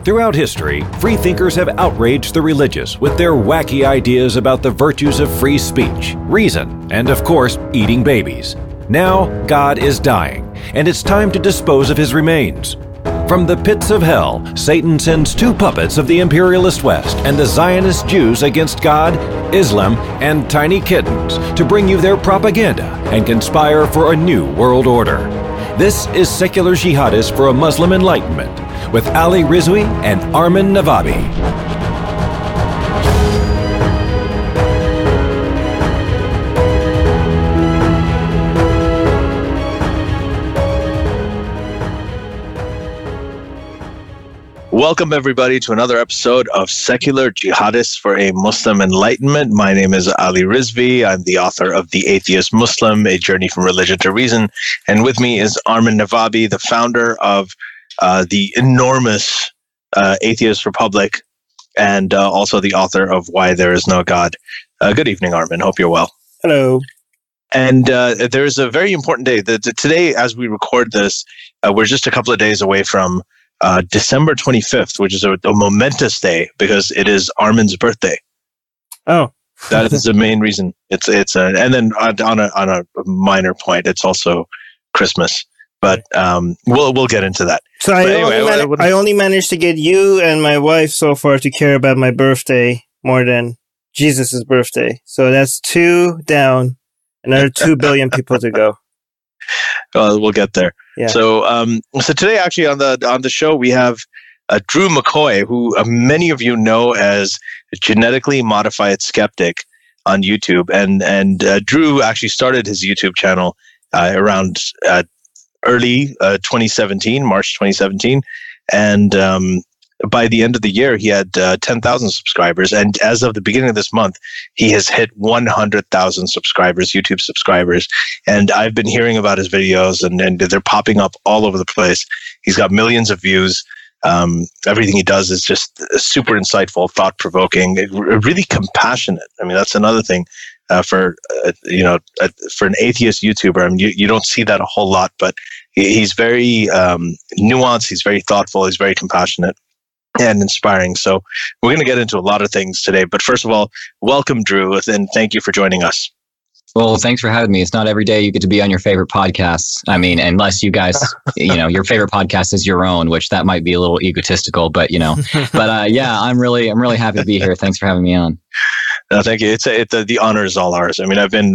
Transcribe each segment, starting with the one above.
Throughout history, freethinkers have outraged the religious with their wacky ideas about the virtues of free speech, reason, and of course, eating babies. Now, God is dying, and it's time to dispose of his remains. From the pits of hell, Satan sends two puppets of the imperialist West and the Zionist Jews against God, Islam, and tiny kittens to bring you their propaganda and conspire for a new world order. This is Secular Jihadists for a Muslim Enlightenment with Ali Rizvi and Armin Navabi. Welcome, everybody, to another episode of Secular Jihadists for a Muslim Enlightenment. My name is Ali Rizvi. I'm the author of The Atheist Muslim, A Journey from Religion to Reason. And with me is Armin Navabi, the founder of the enormous Atheist Republic and also the author of Why There Is No God. Good evening, Armin. Hope you're well. Hello. And there's a very important day. Today, as we record this, we're just a couple of days away from December 25th, which is a momentous day because it is Armin's birthday. Oh, that is the main reason. And then on a minor point, it's also Christmas. But we'll get into that. So I only managed to get you and my wife so far to care about my birthday more than Jesus's birthday. So that's 2 down, another 2 billion people to go. We'll get there. Yeah. So today, actually, on the show, we have Drew McCoy, who many of you know as Genetically Modified Skeptic on YouTube, and Drew actually started his YouTube channel around early 2017, March 2017, and by the end of the year, he had 10,000 subscribers. And as of the beginning of this month, he has hit 100,000 subscribers, YouTube subscribers. And I've been hearing about his videos, and they're popping up all over the place. He's got millions of views. Everything he does is just super insightful, thought-provoking, really compassionate. I mean, that's another thing for an atheist YouTuber. I mean, you don't see that a whole lot, but he's very nuanced. He's very thoughtful. He's very compassionate and inspiring. So we're going to get into a lot of things today. But first of all, welcome, Drew, and thank you for joining us. Well, thanks for having me. It's not every day you get to be on your favorite podcasts. I mean, unless you guys, your favorite podcast is your own, which that might be a little egotistical, but yeah, I'm really happy to be here. Thanks for having me on. No, thank you. The honor is all ours. I mean, I've been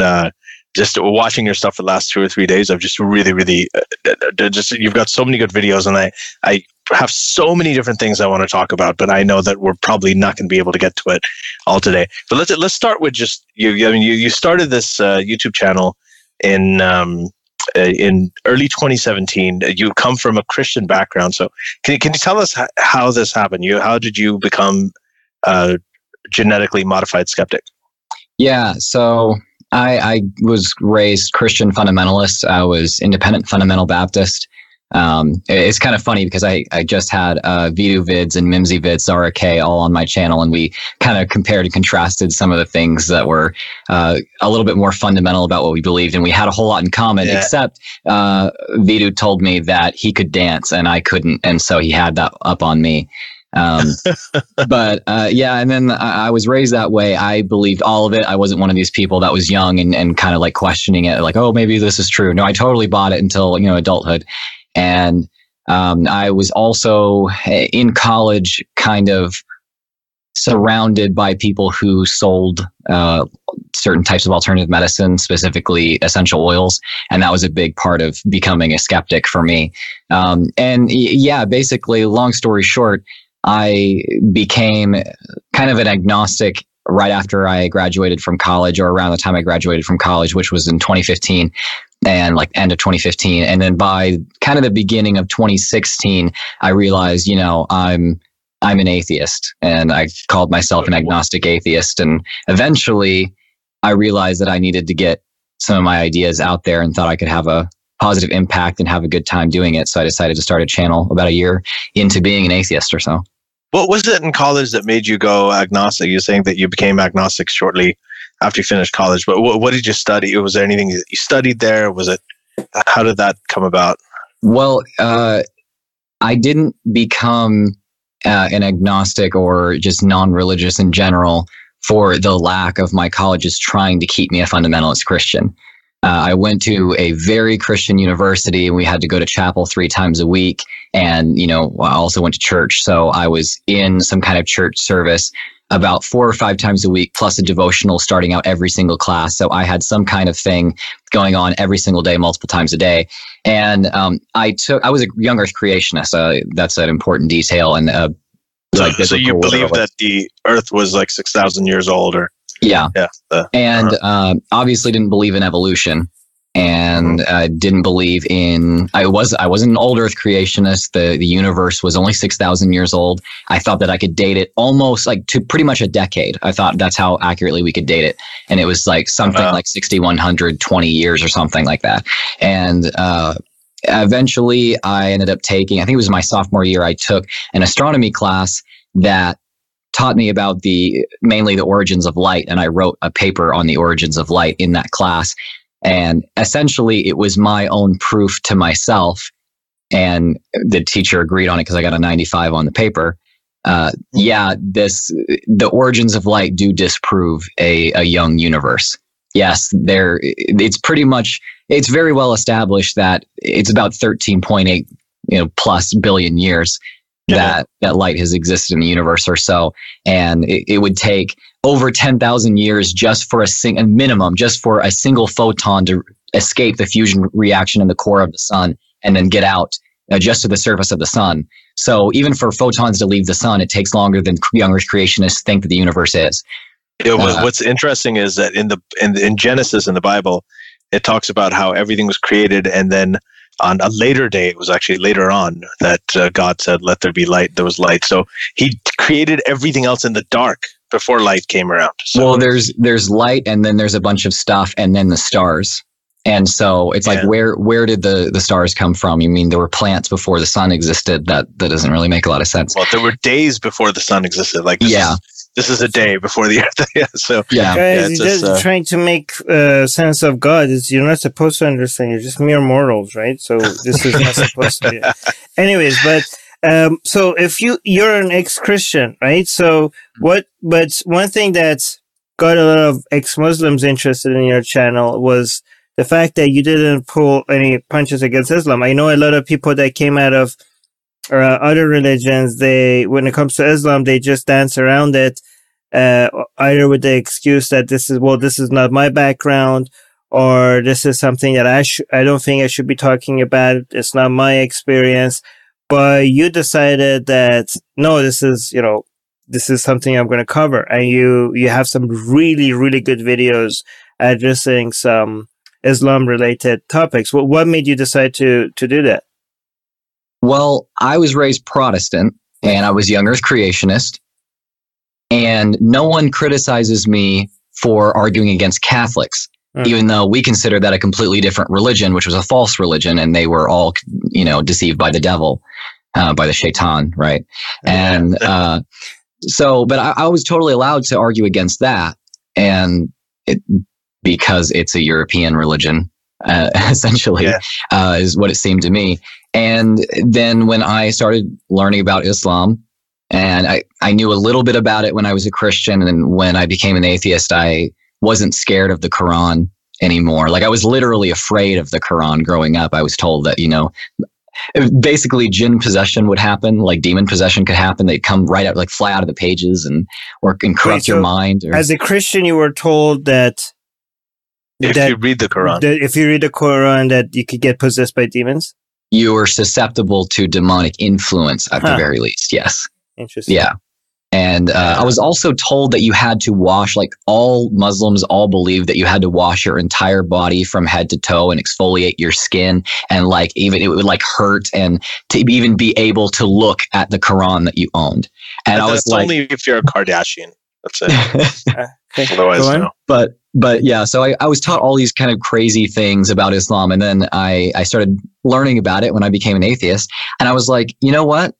just watching your stuff for the last 2 or 3 days. I've just really, you've got so many good videos, and I have so many different things I want to talk about, but I know that we're probably not going to be able to get to it all today. But let's start with just you. I mean, you started this YouTube channel in early 2017. You come from a Christian background, so can you tell us how this happened? How did you become Genetically Modified Skeptic? Yeah, so I was raised Christian fundamentalist. I was independent fundamental Baptist. It's kind of funny because I just had Vidu vids and Mimsy vids, RK, all on my channel, and we kind of compared and contrasted some of the things that were a little bit more fundamental about what we believed, and we had a whole lot in common, except Vidu told me that he could dance and I couldn't, and so he had that up on me. But and then I was raised that way. I believed all of it. I wasn't one of these people that was young and kind of like questioning it, like, oh, maybe this is true. No, I totally bought it until, adulthood. And I was also in college kind of surrounded by people who sold certain types of alternative medicine, specifically essential oils. And that was a big part of becoming a skeptic for me. Basically, long story short, I became kind of an agnostic right after I graduated from college, or around the time I graduated from college, which was in 2015 and like end of 2015. And then by kind of the beginning of 2016, I realized, I'm an atheist, and I called myself an agnostic atheist. And eventually I realized that I needed to get some of my ideas out there and thought I could have a positive impact and have a good time doing it. So I decided to start a channel about a year into being an atheist or so. What was it in college that made you go agnostic? You're saying that you became agnostic shortly after you finished college, but what did you study? Was there anything that you studied there? How did that come about? Well, I didn't become an agnostic or just non-religious in general for the lack of my colleges trying to keep me a fundamentalist Christian. I went to a very Christian university, and we had to go to chapel 3 times a week. And, I also went to church. So I was in some kind of church service about 4 or 5 times a week, plus a devotional starting out every single class. So I had some kind of thing going on every single day, multiple times a day. And I was a young earth creationist. That's an important detail. And so you believe that the earth was like 6,000 years old, or? Yeah. Obviously didn't believe in evolution, and didn't believe in, I wasn't an old earth creationist. The universe was only 6,000 years old. I thought that I could date it almost like to pretty much a decade. I thought that's how accurately we could date it. And it was like something like 6,120 years or something like that. And, eventually I ended up taking, I think it was my sophomore year, I took an astronomy class that taught me about mainly the origins of light. And I wrote a paper on the origins of light in that class. And essentially it was my own proof to myself. And the teacher agreed on it because I got a 95 on the paper. The origins of light do disprove a young universe. Yes, it's very well established that it's about 13.8, plus billion years that light has existed in the universe or so. And it would take over 10,000 years just for a single photon to escape the fusion reaction in the core of the sun and then get out just to the surface of the sun. So even for photons to leave the sun, it takes longer than young earth creationists think that the universe is. What's interesting is that in Genesis in the Bible, it talks about how everything was created, and then on a later day, it was actually later on that God said, "Let there be light." There was light. So He created everything else in the dark before light came around. So, well, there's light, and then there's a bunch of stuff, and then the stars. And so it's like, where did the stars come from? You mean there were plants before the sun existed? That doesn't really make a lot of sense. Well, there were days before the sun existed. Like this is a day before the earth. Guys, you're just trying to make sense of God. You're not supposed to understand. You're just mere mortals, right? So this is not supposed to be. Anyways, but so if you're an ex-Christian, right? So but one thing that got a lot of ex-Muslims interested in your channel was the fact that you didn't pull any punches against Islam. I know a lot of people that came out of other religions, when it comes to Islam, they just dance around it, either with the excuse that this is not my background, or this is something that I don't think I should be talking about. It's not my experience. But you decided that, no, this is something I'm going to cover. And you have some really, really good videos addressing some Islam related topics. What made you decide to do that? Well, I was raised Protestant, and I was young earth creationist, and no one criticizes me for arguing against Catholics, even though we consider that a completely different religion, which was a false religion, and they were all, deceived by the devil, by the shaitan, right? And but I was totally allowed to argue against that, and because it's a European religion, essentially, is what it seemed to me. And then when I started learning about Islam, and I knew a little bit about it when I was a Christian, and when I became an atheist, I wasn't scared of the Quran anymore. Like, I was literally afraid of the Quran growing up. I was told that, basically jinn possession would happen, like demon possession could happen. They'd come right out, like fly out of the pages and corrupt your mind. As a Christian, you were told that if you read the Quran, that you could get possessed by demons? You were susceptible to demonic influence at the very least. Yes. Interesting. Yeah. And I was also told that you had to wash, like all Muslims all believe that you had to wash your entire body from head to toe and exfoliate your skin. And like, even it would like hurt, and to even be able to look at the Quran that you owned. And I was like, only if you're a Kardashian. That's it. Otherwise, no. But yeah, so I was taught all these kind of crazy things about Islam. And then I started learning about it when I became an atheist. And I was like, you know what?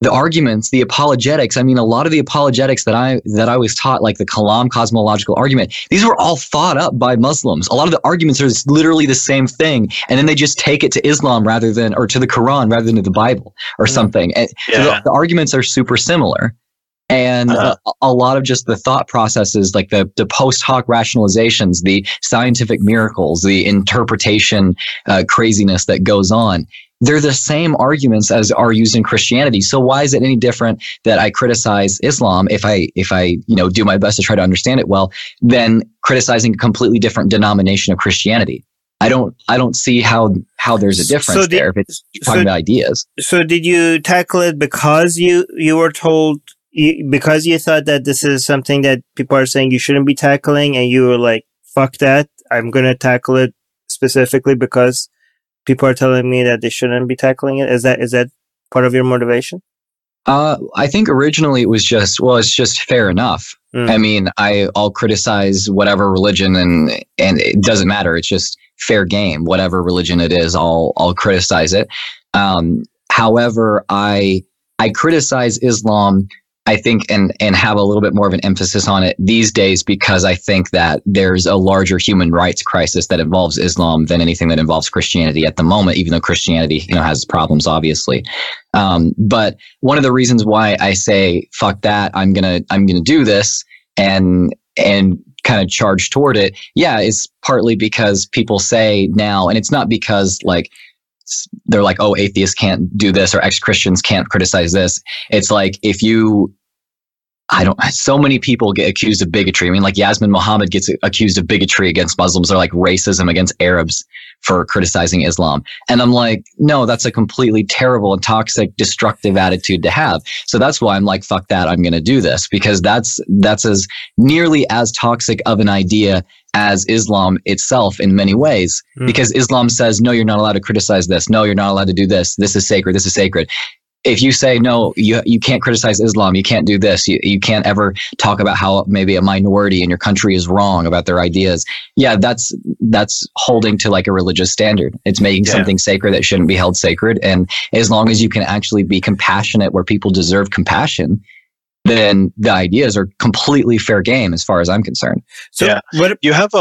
the arguments, the apologetics. I mean, a lot of the apologetics that I was taught, like the Kalam cosmological argument, these were all thought up by Muslims. A lot of the arguments are literally the same thing, and then they just take it to Islam or to the Quran rather than to the Bible or something. And so the arguments are super similar. And a lot of just the thought processes, like the post hoc rationalizations, the scientific miracles, the interpretation craziness that goes on, they're the same arguments as are used in Christianity. So why is it any different that I criticize Islam if I do my best to try to understand it well than criticizing a completely different denomination of Christianity? I don't see how there's a difference there if it's talking about ideas. So did you tackle it because you were told, because you thought that this is something that people are saying you shouldn't be tackling, and you were like, fuck that, I'm going to tackle it specifically because people are telling me that they shouldn't be tackling it? Is that part of your motivation? I think originally it was it's just fair enough. I mean, I'll criticize whatever religion and it doesn't matter. It's just fair game. Whatever religion it is, I'll criticize it. However, I criticize Islam, I think, and have a little bit more of an emphasis on it these days because I think that there's a larger human rights crisis that involves Islam than anything that involves Christianity at the moment, even though Christianity, has problems, obviously. But one of the reasons why I say, fuck that, I'm going to do this and kind of charge toward it. Yeah. Is partly because people say now, and it's not because they're like, oh, atheists can't do this or ex-Christians can't criticize this. It's like so many people get accused of bigotry. I mean, like Yasmin Mohammed gets accused of bigotry against Muslims or like racism against Arabs for criticizing Islam. And I'm like, no, that's a completely terrible and toxic, destructive attitude to have. So that's why I'm like, fuck that, I'm going to do this, because that's as nearly as toxic of an idea as Islam itself in many ways, because Islam says, no, you're not allowed to criticize this. No, you're not allowed to do this. This is sacred. This is sacred. If you say, no, you can't criticize Islam, you can't do this, you can't ever talk about how maybe a minority in your country is wrong about their ideas. Yeah, that's holding to like a religious standard. It's making something sacred that shouldn't be held sacred. And as long as you can actually be compassionate where people deserve compassion, then the ideas are completely fair game as far as I'm concerned. So you have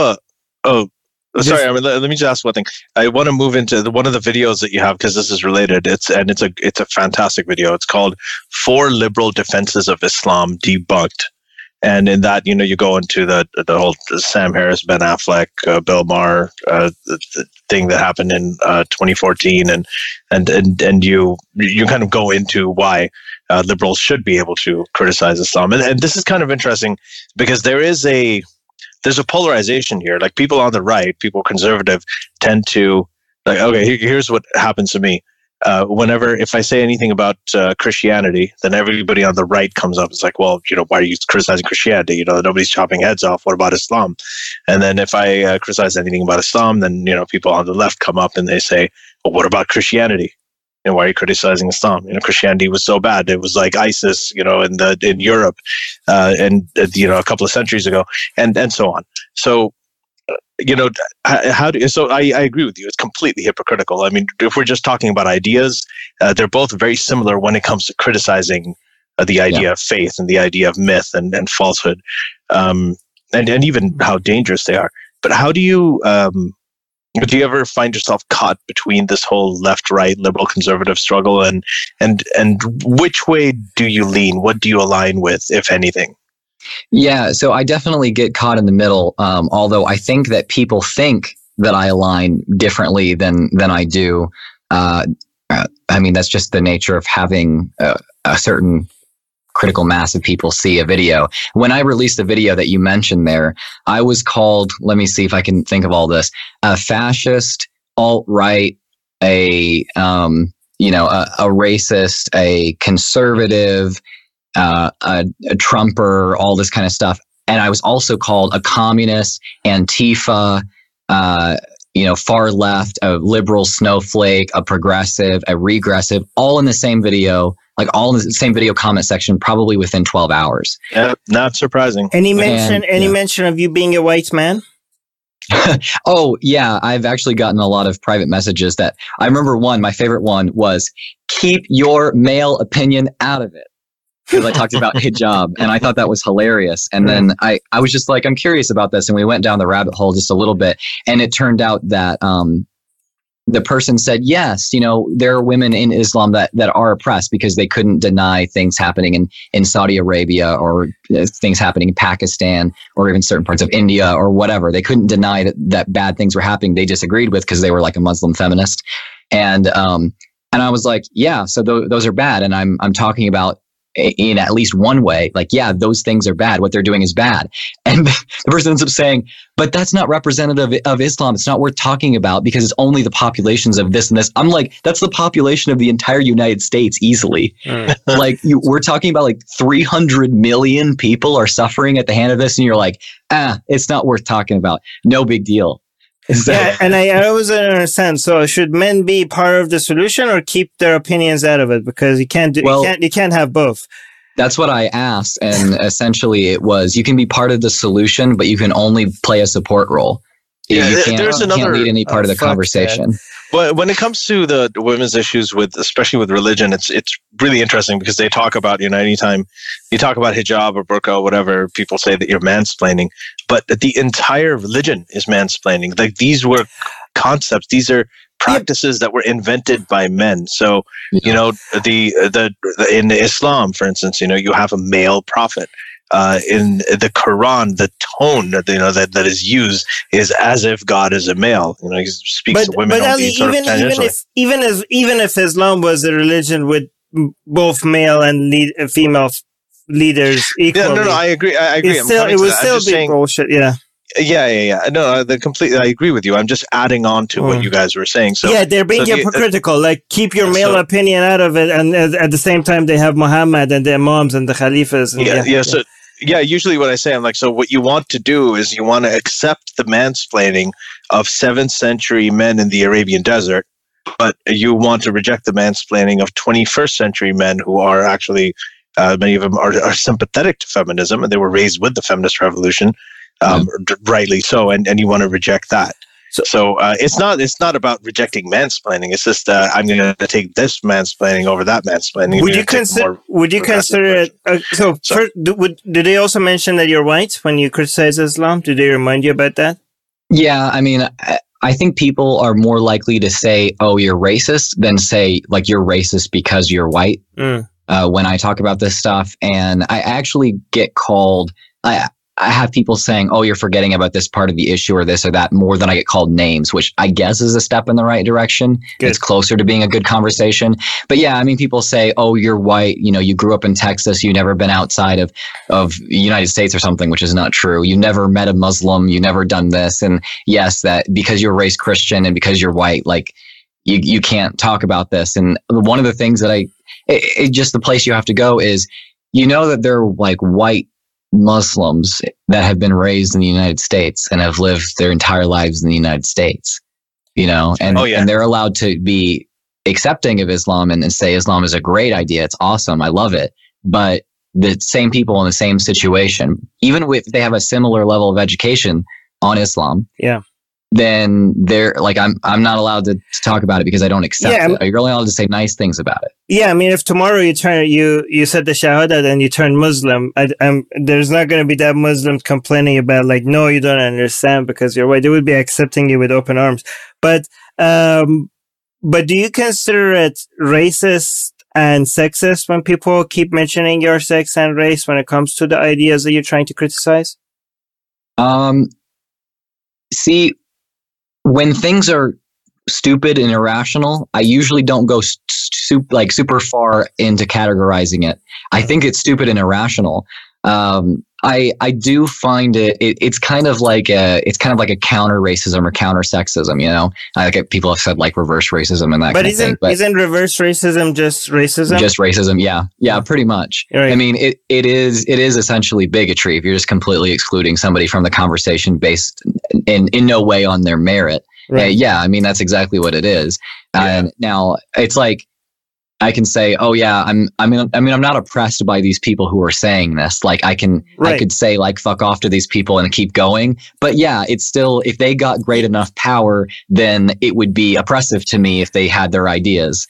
sorry, let me just ask one thing. I want to move into one of the videos that you have because this is related. It's a fantastic video. It's called 4 Liberal Defenses of Islam Debunked. And in that, you go into the whole Sam Harris, Ben Affleck, Bill Maher, the thing that happened in 2014, and you kind of go into why liberals should be able to criticize Islam. And this is kind of interesting because there's a polarization here. Like people on the right, people conservative, tend to like, okay, here's what happens to me. If I say anything about Christianity, then everybody on the right comes up. It's like, well, why are you criticizing Christianity? Nobody's chopping heads off. What about Islam? And then if I criticize anything about Islam, then, people on the left come up and they say, well, what about Christianity? Why are you criticizing Islam? Christianity was so bad. It was like ISIS, in Europe, and a couple of centuries ago, and so on. So, I agree with you. It's completely hypocritical. I mean, if we're just talking about ideas, they're both very similar when it comes to criticizing the idea of faith and the idea of myth and falsehood, and even how dangerous they are. But how do you ever find yourself caught between this whole left-right, liberal-conservative struggle, and which way do you lean? What do you align with, if anything? Yeah, so I definitely get caught in the middle, although I think that people think that I align differently than I do. I mean, that's just the nature of having a certain critical mass of people see a video. When I released the video that you mentioned there, I was called, let me see if I can think of all this, a fascist, alt-right, a racist, a conservative, a Trumper, all this kind of stuff. And I was also called a communist, Antifa, far left, a liberal snowflake, a progressive, a regressive, all in the same video, like all in the same video comment section, probably within 12 hours. Yeah, not surprising. Any mention of you being a white man? Oh, yeah. I've actually gotten a lot of private messages that I remember my favorite one was keep your male opinion out of it. Because I talked about hijab and I thought that was hilarious. And then I was just like, I'm curious about this. And we went down the rabbit hole just a little bit. And it turned out that the person said, yes, there are women in Islam that are oppressed because they couldn't deny things happening in Saudi Arabia or things happening in Pakistan or even certain parts of India or whatever. They couldn't deny that bad things were happening. They disagreed with because they were like a Muslim feminist. And I was like, yeah, so those are bad. And I'm talking about in at least one way, like, yeah, those things are bad. What they're doing is bad. And the person ends up saying, but that's not representative of Islam. It's not worth talking about because it's only the populations of this and this. I'm like, that's the population of the entire United States easily. Like we're talking about like 300 million people are suffering at the hand of this. And you're like, it's not worth talking about. No big deal. Yeah, and I always don't understand. So, should men be part of the solution or keep their opinions out of it? Because you can't have both. That's what I asked, and essentially it was you can be part of the solution, but you can only play a support role. Yeah, you can't lead any part of the conversation. Well, when it comes to the women's issues especially with religion, it's really interesting because they talk about, anytime you talk about hijab or burqa or whatever, people say that you're mansplaining, but the entire religion is mansplaining. Like these were concepts, these are practices that were invented by men. So, in Islam, for instance, you have a male prophet. In the Quran, the tone that is used is as if God is a male. He speaks to women. But Ali, even if Islam was a religion with both male and female leaders equally, no, I agree. It would still be bullshit. Yeah. Yeah. No, I agree with you. I'm just adding on to what you guys were saying. So yeah, they're being hypocritical. Like keep your male opinion out of it, and at the same time they have Muhammad and the imams and the khalifas. And Yeah, usually what I say, I'm like, so what you want to do is you want to accept the mansplaining of 7th century men in the Arabian desert, but you want to reject the mansplaining of 21st century men who are actually, many of them are sympathetic to feminism, and they were raised with the feminist revolution, rightly so, and you want to reject that. So it's not about rejecting mansplaining. It's just I'm going to take this mansplaining over that mansplaining. Would you consider it? Did they also mention that you're white when you criticize Islam? Did they remind you about that? Yeah, I mean, I think people are more likely to say, "Oh, you're racist," than say like you're racist because you're white. When I talk about this stuff, and I actually get called. I have people saying, "Oh, you're forgetting about this part of the issue or this or that," more than I get called names, which I guess is a step in the right direction. Good. It's closer to being a good conversation. But yeah, I mean, people say, "Oh, you're white. You grew up in Texas. You've never been outside of the United States or something," which is not true. You never met a Muslim. You never done this. And yes, that because you're raised Christian and because you're white, like you can't talk about this. And one of the things that just the place you have to go is, that they're like white Muslims that have been raised in the United States and have lived their entire lives in the United States, and they're allowed to be accepting of Islam and say Islam is a great idea. It's awesome. I love it. But the same people in the same situation, even if they have a similar level of education on Islam, then they're like, I'm not allowed to talk about it because I don't accept it. You're only allowed to say nice things about it. Yeah, I mean, if tomorrow you said the Shahada and you turn Muslim, there's not going to be that Muslims complaining about like, no, you don't understand because you're white. They would be accepting you with open arms. But do you consider it racist and sexist when people keep mentioning your sex and race when it comes to the ideas that you're trying to criticize? See, when things are stupid and irrational, I usually don't go super far into categorizing it. I think it's stupid and irrational. I do find it's kind of like a counter racism or counter sexism. Like people have said like reverse racism and that kind of thing. But isn't reverse racism just racism? Just racism, yeah, pretty much. Right. I mean, it is essentially bigotry if you're just completely excluding somebody from the conversation based in no way on their merit. Right. I mean that's exactly what it is. Now it's like I can say, oh yeah, I'm not oppressed by these people who are saying this. Like I could say like fuck off to these people and keep going. But yeah, it's still, if they got great enough power, then it would be oppressive to me if they had their ideas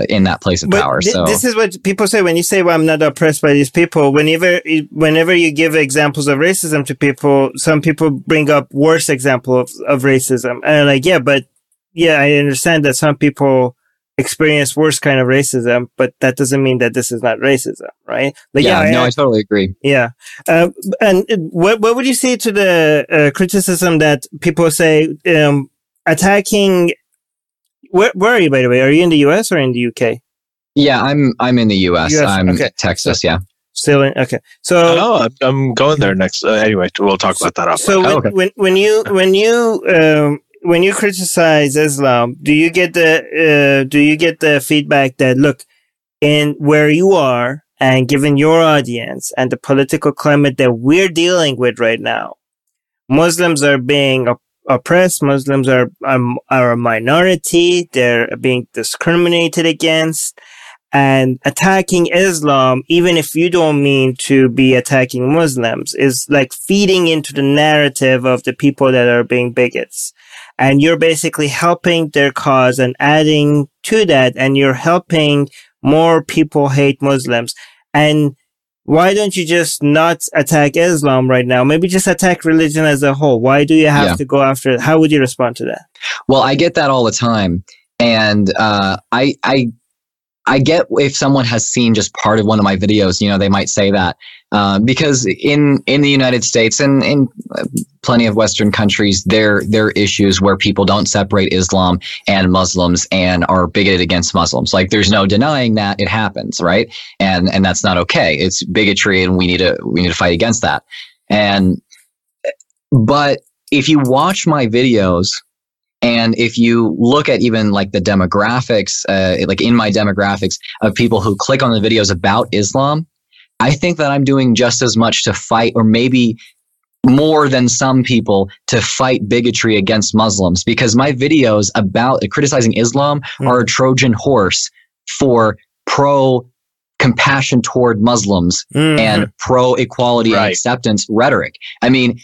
in that place of power. So this is what people say when you say, well, I'm not oppressed by these people. Whenever you give examples of racism to people, some people bring up worse examples of racism. And like, I understand that some people experience worse kind of racism, but that doesn't mean that this is not racism, right? Like, I totally agree. Yeah. And what would you say to the criticism that people say attacking? Where are you, by the way? Are you in the US or in the UK? Yeah, I'm in the US. I'm in Texas. Yeah. Still in. Okay. So I'm going there next. Anyway, we'll talk about that. So when you criticize Islam, do you get the feedback that, look, in where you are and given your audience and the political climate that we're dealing with right now, Muslims are being oppressed. Muslims are a minority. They're being discriminated against, and attacking Islam, even if you don't mean to be attacking Muslims, is like feeding into the narrative of the people that are being bigots. And you're basically helping their cause and adding to that, and you're helping more people hate Muslims. And why don't you just not attack Islam right now? Maybe just attack religion as a whole. Why do you have to go after it? How would you respond to that? Well, I get that all the time. And I get if someone has seen just part of one of my videos, they might say that. Because in the United States and in plenty of Western countries, there are issues where people don't separate Islam and Muslims and are bigoted against Muslims. Like there's no denying that it happens, right? And that's not okay. It's bigotry, and we need to fight against that. But if you watch my videos, and if you look at even like the demographics, like in my demographics of people who click on the videos about Islam, I think that I'm doing just as much to fight, or maybe more than some people, to fight bigotry against Muslims, because my videos about criticizing Islam are a Trojan horse for pro-compassion toward Muslims and pro-equality and acceptance rhetoric. I mean,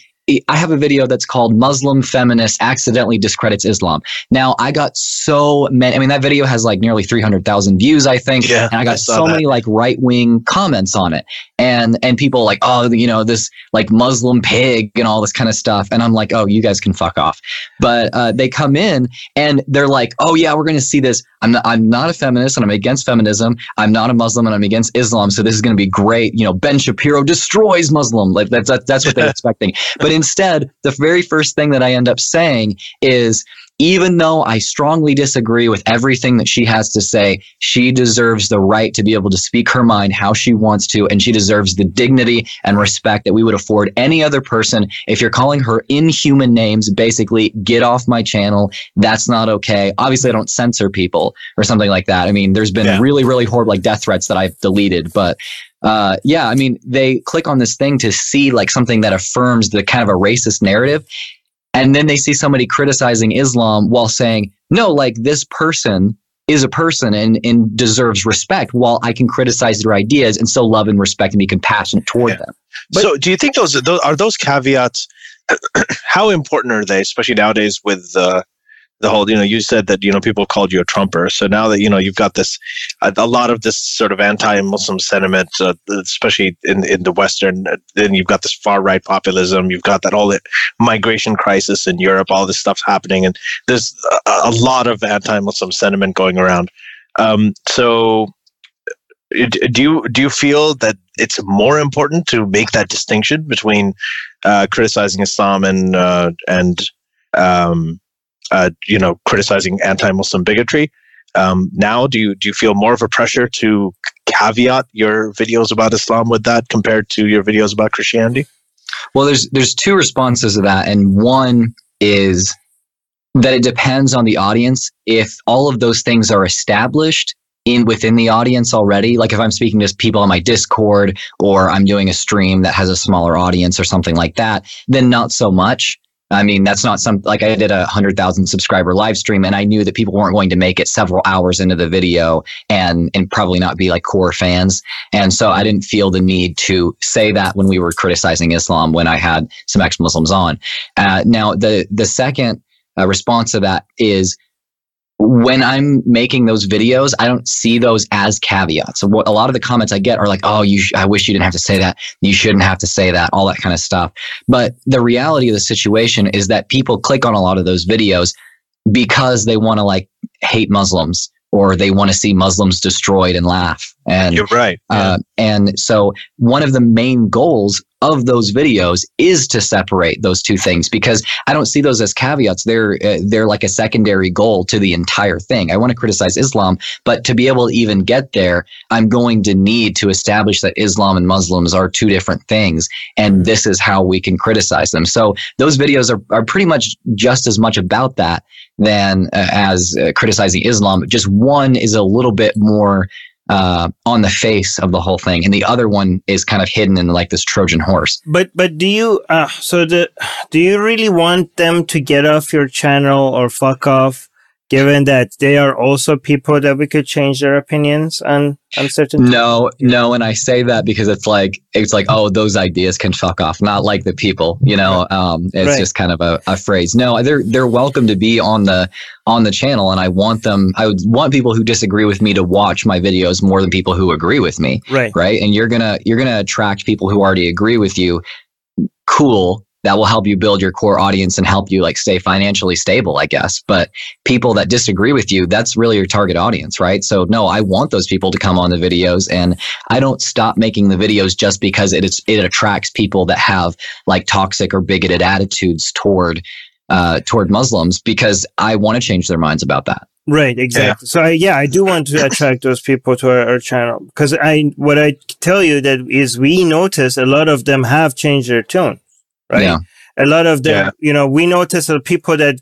I have a video that's called Muslim Feminist Accidentally Discredits Islam. Now, I got so many, that video has like nearly 300,000 views, I think. Yeah, and I got so many like right-wing comments on it. And people like, oh, this like Muslim pig and all this kind of stuff. And I'm like, oh, you guys can fuck off. But they come in and they're like, oh yeah, we're going to see this. I'm not a feminist and I'm against feminism. I'm not a Muslim and I'm against Islam. So this is going to be great. Ben Shapiro destroys Muslim. Like that's what they're expecting. But instead, the very first thing that I end up saying is, even though I strongly disagree with everything that she has to say, she deserves the right to be able to speak her mind how she wants to, and she deserves the dignity and respect that we would afford any other person. If you're calling her inhuman names, basically get off my channel. That's not okay. Obviously, I don't censor people or something like that. There's been really, really horrible like death threats that I've deleted, but they click on this thing to see like something that affirms the kind of a racist narrative. And then they see somebody criticizing Islam while saying, no, like this person is a person and deserves respect, while I can criticize their ideas and still love and respect and be compassionate toward them. But, so do you think those caveats, how important are they, especially nowadays with the whole, you said that, people called you a Trumper. So now that, you've got this, a lot of this sort of anti-Muslim sentiment, especially in the Western, then you've got this far-right populism. You've got that whole migration crisis in Europe, all this stuff's happening. And there's a lot of anti-Muslim sentiment going around. So do you feel that it's more important to make that distinction between criticizing Islam and criticizing anti-Muslim bigotry? Now, do you feel more of a pressure to caveat your videos about Islam with that compared to your videos about Christianity? Well, there's two responses to that, and one is that it depends on the audience. If all of those things are established within the audience already, like if I'm speaking to people on my Discord or I'm doing a stream that has a smaller audience or something like that, then not so much. I mean, that's not like I did a 100,000 subscriber live stream and I knew that people weren't going to make it several hours into the video and probably not be like core fans. And so I didn't feel the need to say that when we were criticizing Islam when I had some ex-Muslims on. Now, the second response to that is, when I'm making those videos, I don't see those as caveats. So a lot of the comments I get are like, oh, I wish you didn't have to say that. You shouldn't have to say that, all that kind of stuff. But the reality of the situation is that people click on a lot of those videos because they want to like hate Muslims or they want to see Muslims destroyed and laugh. And you're right. Yeah. And so one of the main goals of those videos is to separate those two things, because I don't see those as caveats. They're like a secondary goal to the entire thing. I want to criticize Islam, but to be able to even get there, I'm going to need to establish that Islam and Muslims are two different things, and this is how we can criticize them. So those videos are pretty much just as much about that than as criticizing Islam. Just one is a little bit more on the face of the whole thing, and the other one is kind of hidden in like this Trojan horse. But do you do you really want them to get off your channel or fuck off, given that they are also people that we could change their opinions on certain No, and I say that because it's like, oh, those ideas can fuck off, not like the people, it's right. Just kind of a phrase. No, they're welcome to be on the channel, and I would want people who disagree with me to watch my videos more than people who agree with me. Right. And you're going to attract people who already agree with you. Cool. That will help you build your core audience and help you like stay financially stable, I guess. But people that disagree with you, that's really your target audience, right? So no, I want those people to come on the videos, and I don't stop making the videos just because it attracts people that have like toxic or bigoted attitudes toward Muslims, because I want to change their minds about that. Right, exactly. Yeah. So I do want to attract those people to our channel, because what I tell you that is we notice a lot of them have changed their tune. Right. Yeah. A lot of them, we noticed that people that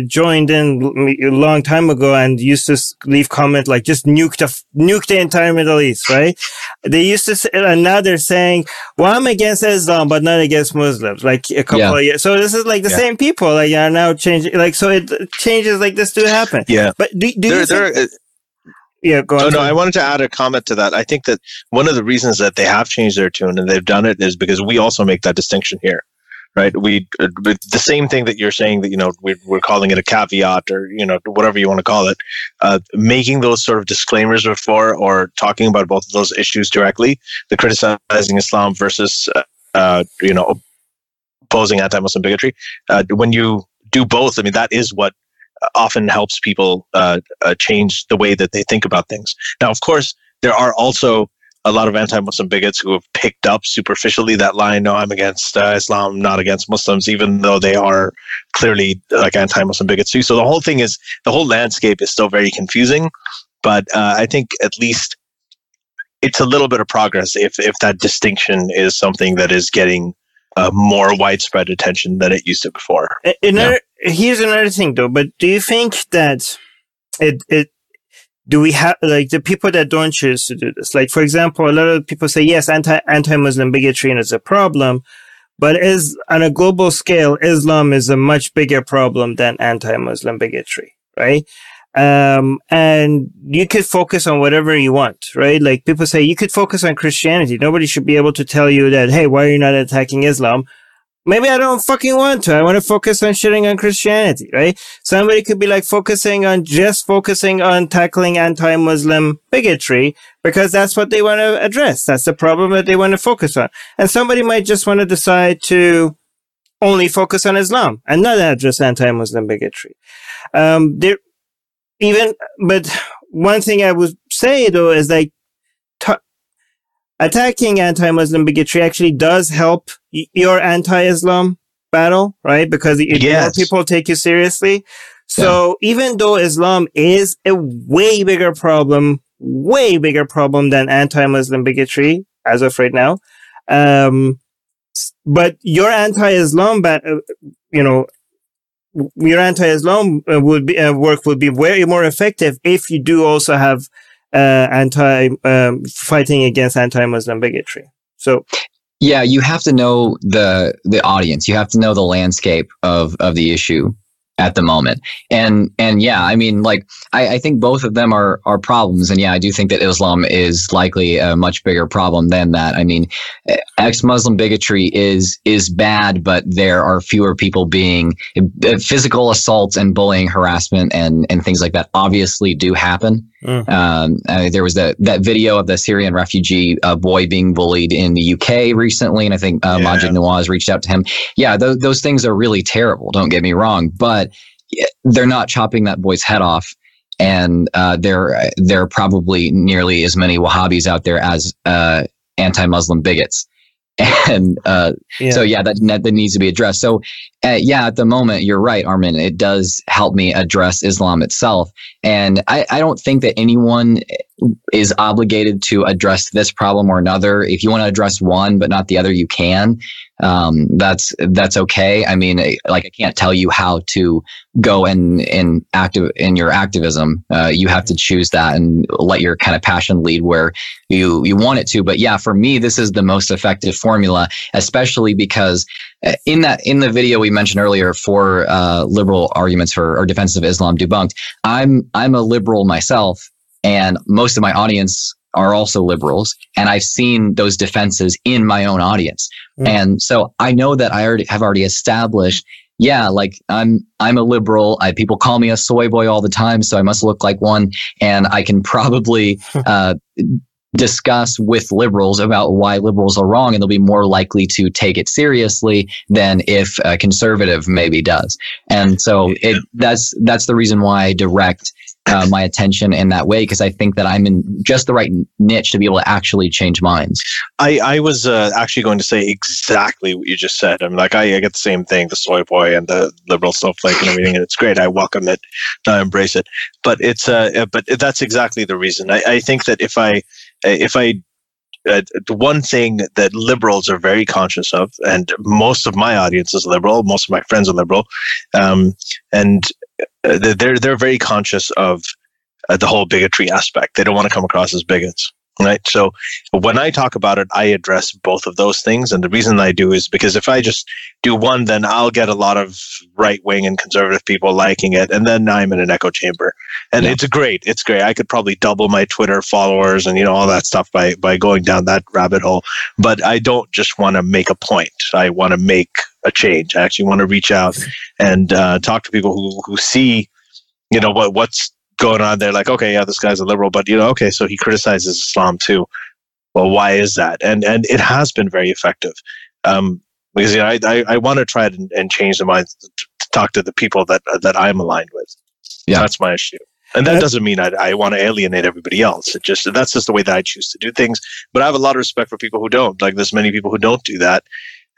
joined in a long time ago and used to leave comments like just nuke the entire Middle East, right? They used to say, and now they're saying, well, I'm against Islam, but not against Muslims, like a couple of years. So this is like the same people, like, are now changing, like, so it changes like this do happen. Yeah. But do you think, yeah, go on. No, I wanted to add a comment to that. I think that one of the reasons that they have changed their tune and they've done it is because we also make that distinction here. Right. We the same thing that you're saying that, we're calling it a caveat or, whatever you want to call it, making those sort of disclaimers before or talking about both of those issues directly, the criticizing Islam versus, opposing anti-Muslim bigotry. When you do both, I mean, that is what often helps people change the way that they think about things. Now, of course, there are also a lot of anti-Muslim bigots who have picked up superficially that line, no, I'm against Islam, not against Muslims, even though they are clearly like anti-Muslim bigots too. So the whole landscape is still very confusing, but I think at least it's a little bit of progress if that distinction is something that is getting more widespread attention than it used to before. Here's another thing though, but do you think that do we have, like, the people that don't choose to do this? Like, for example, a lot of people say, yes, anti-Muslim bigotry is a problem, but on a global scale, Islam is a much bigger problem than anti-Muslim bigotry, right? And you could focus on whatever you want, right? Like, people say you could focus on Christianity. Nobody should be able to tell you that, hey, why are you not attacking Islam? Maybe I don't fucking want to. I want to focus on shitting on Christianity, right? Somebody could be like focusing on tackling anti-Muslim bigotry because that's what they want to address. That's the problem that they want to focus on. And somebody might just want to decide to only focus on Islam and not address anti-Muslim bigotry. But one thing I would say though is like, attacking anti-Muslim bigotry actually does help your anti-Islam battle, right? Because more people take you seriously. So even though Islam is a way bigger problem than anti-Muslim bigotry as of right now, but your anti-Islam your anti-Islam work would be way more effective if you do also have fighting against anti-Muslim bigotry. So Yeah, you have to know the audience. You have to know the landscape of the issue at the moment. And yeah, I mean, like, I think both of them are problems. And yeah, I do think that Islam is likely a much bigger problem than that. I mean, ex-Muslim bigotry is bad, but there are fewer people being physical assaults and bullying, harassment and things like that obviously do happen. There was that video of the Syrian refugee boy being bullied in the UK recently, and I think Majid Nawaz reached out to him. Yeah, those things are really terrible. Don't get me wrong, but they're not chopping that boy's head off, and there are probably nearly as many Wahhabis out there as anti-Muslim bigots. And so yeah, that needs to be addressed. So yeah, at the moment, you're right, Armin. It does help me address Islam itself, and I don't think that anyone is obligated to address this problem or another. If you want to address one but not the other, you can. That's okay. I mean, like, I can't tell you how to go and active in your activism. You have to choose that and let your kind of passion lead where you want it to. But yeah, for me, this is the most effective formula, especially because in the video we mentioned earlier for liberal arguments for or defense of Islam debunked, I'm a liberal myself, and most of my audience are also liberals, and I've seen those defenses in my own audience. And so I know that I have already established, yeah, like I'm a liberal. People call me a soy boy all the time, so I must look like one, and I can probably discuss with liberals about why liberals are wrong, and they'll be more likely to take it seriously than if a conservative maybe does. And so that's the reason why I direct my attention in that way, because I think that I'm in just the right niche to be able to actually change minds. I was actually going to say exactly what you just said. I mean, like, I get the same thing, the soy boy and the liberal snowflake and everything, and it's great. I welcome it. I embrace it. But it's but that's exactly the reason. I think that if I the one thing that liberals are very conscious of, and most of my audience is liberal, most of my friends are liberal, and they're very conscious of the whole bigotry aspect. They don't want to come across as bigots, right? So when I talk about it, I address both of those things. And the reason I do is because if I just do one, then I'll get a lot of right-wing and conservative people liking it. And then I'm in an echo chamber. And it's great. It's great. I could probably double my Twitter followers and, all that stuff by going down that rabbit hole. But I don't just want to make a point. I want to make a change. I actually want to reach out and talk to people who see, what's going on there. Like, okay, yeah, this guy's a liberal, but okay, so he criticizes Islam too. Well, why is that? And it has been very effective, because I want to try and change the minds, to talk to the people that I'm aligned with. Yeah, that's my issue. And that doesn't mean I want to alienate everybody else. That's just the way that I choose to do things. But I have a lot of respect for people who don't. Like, there's many people who don't do that.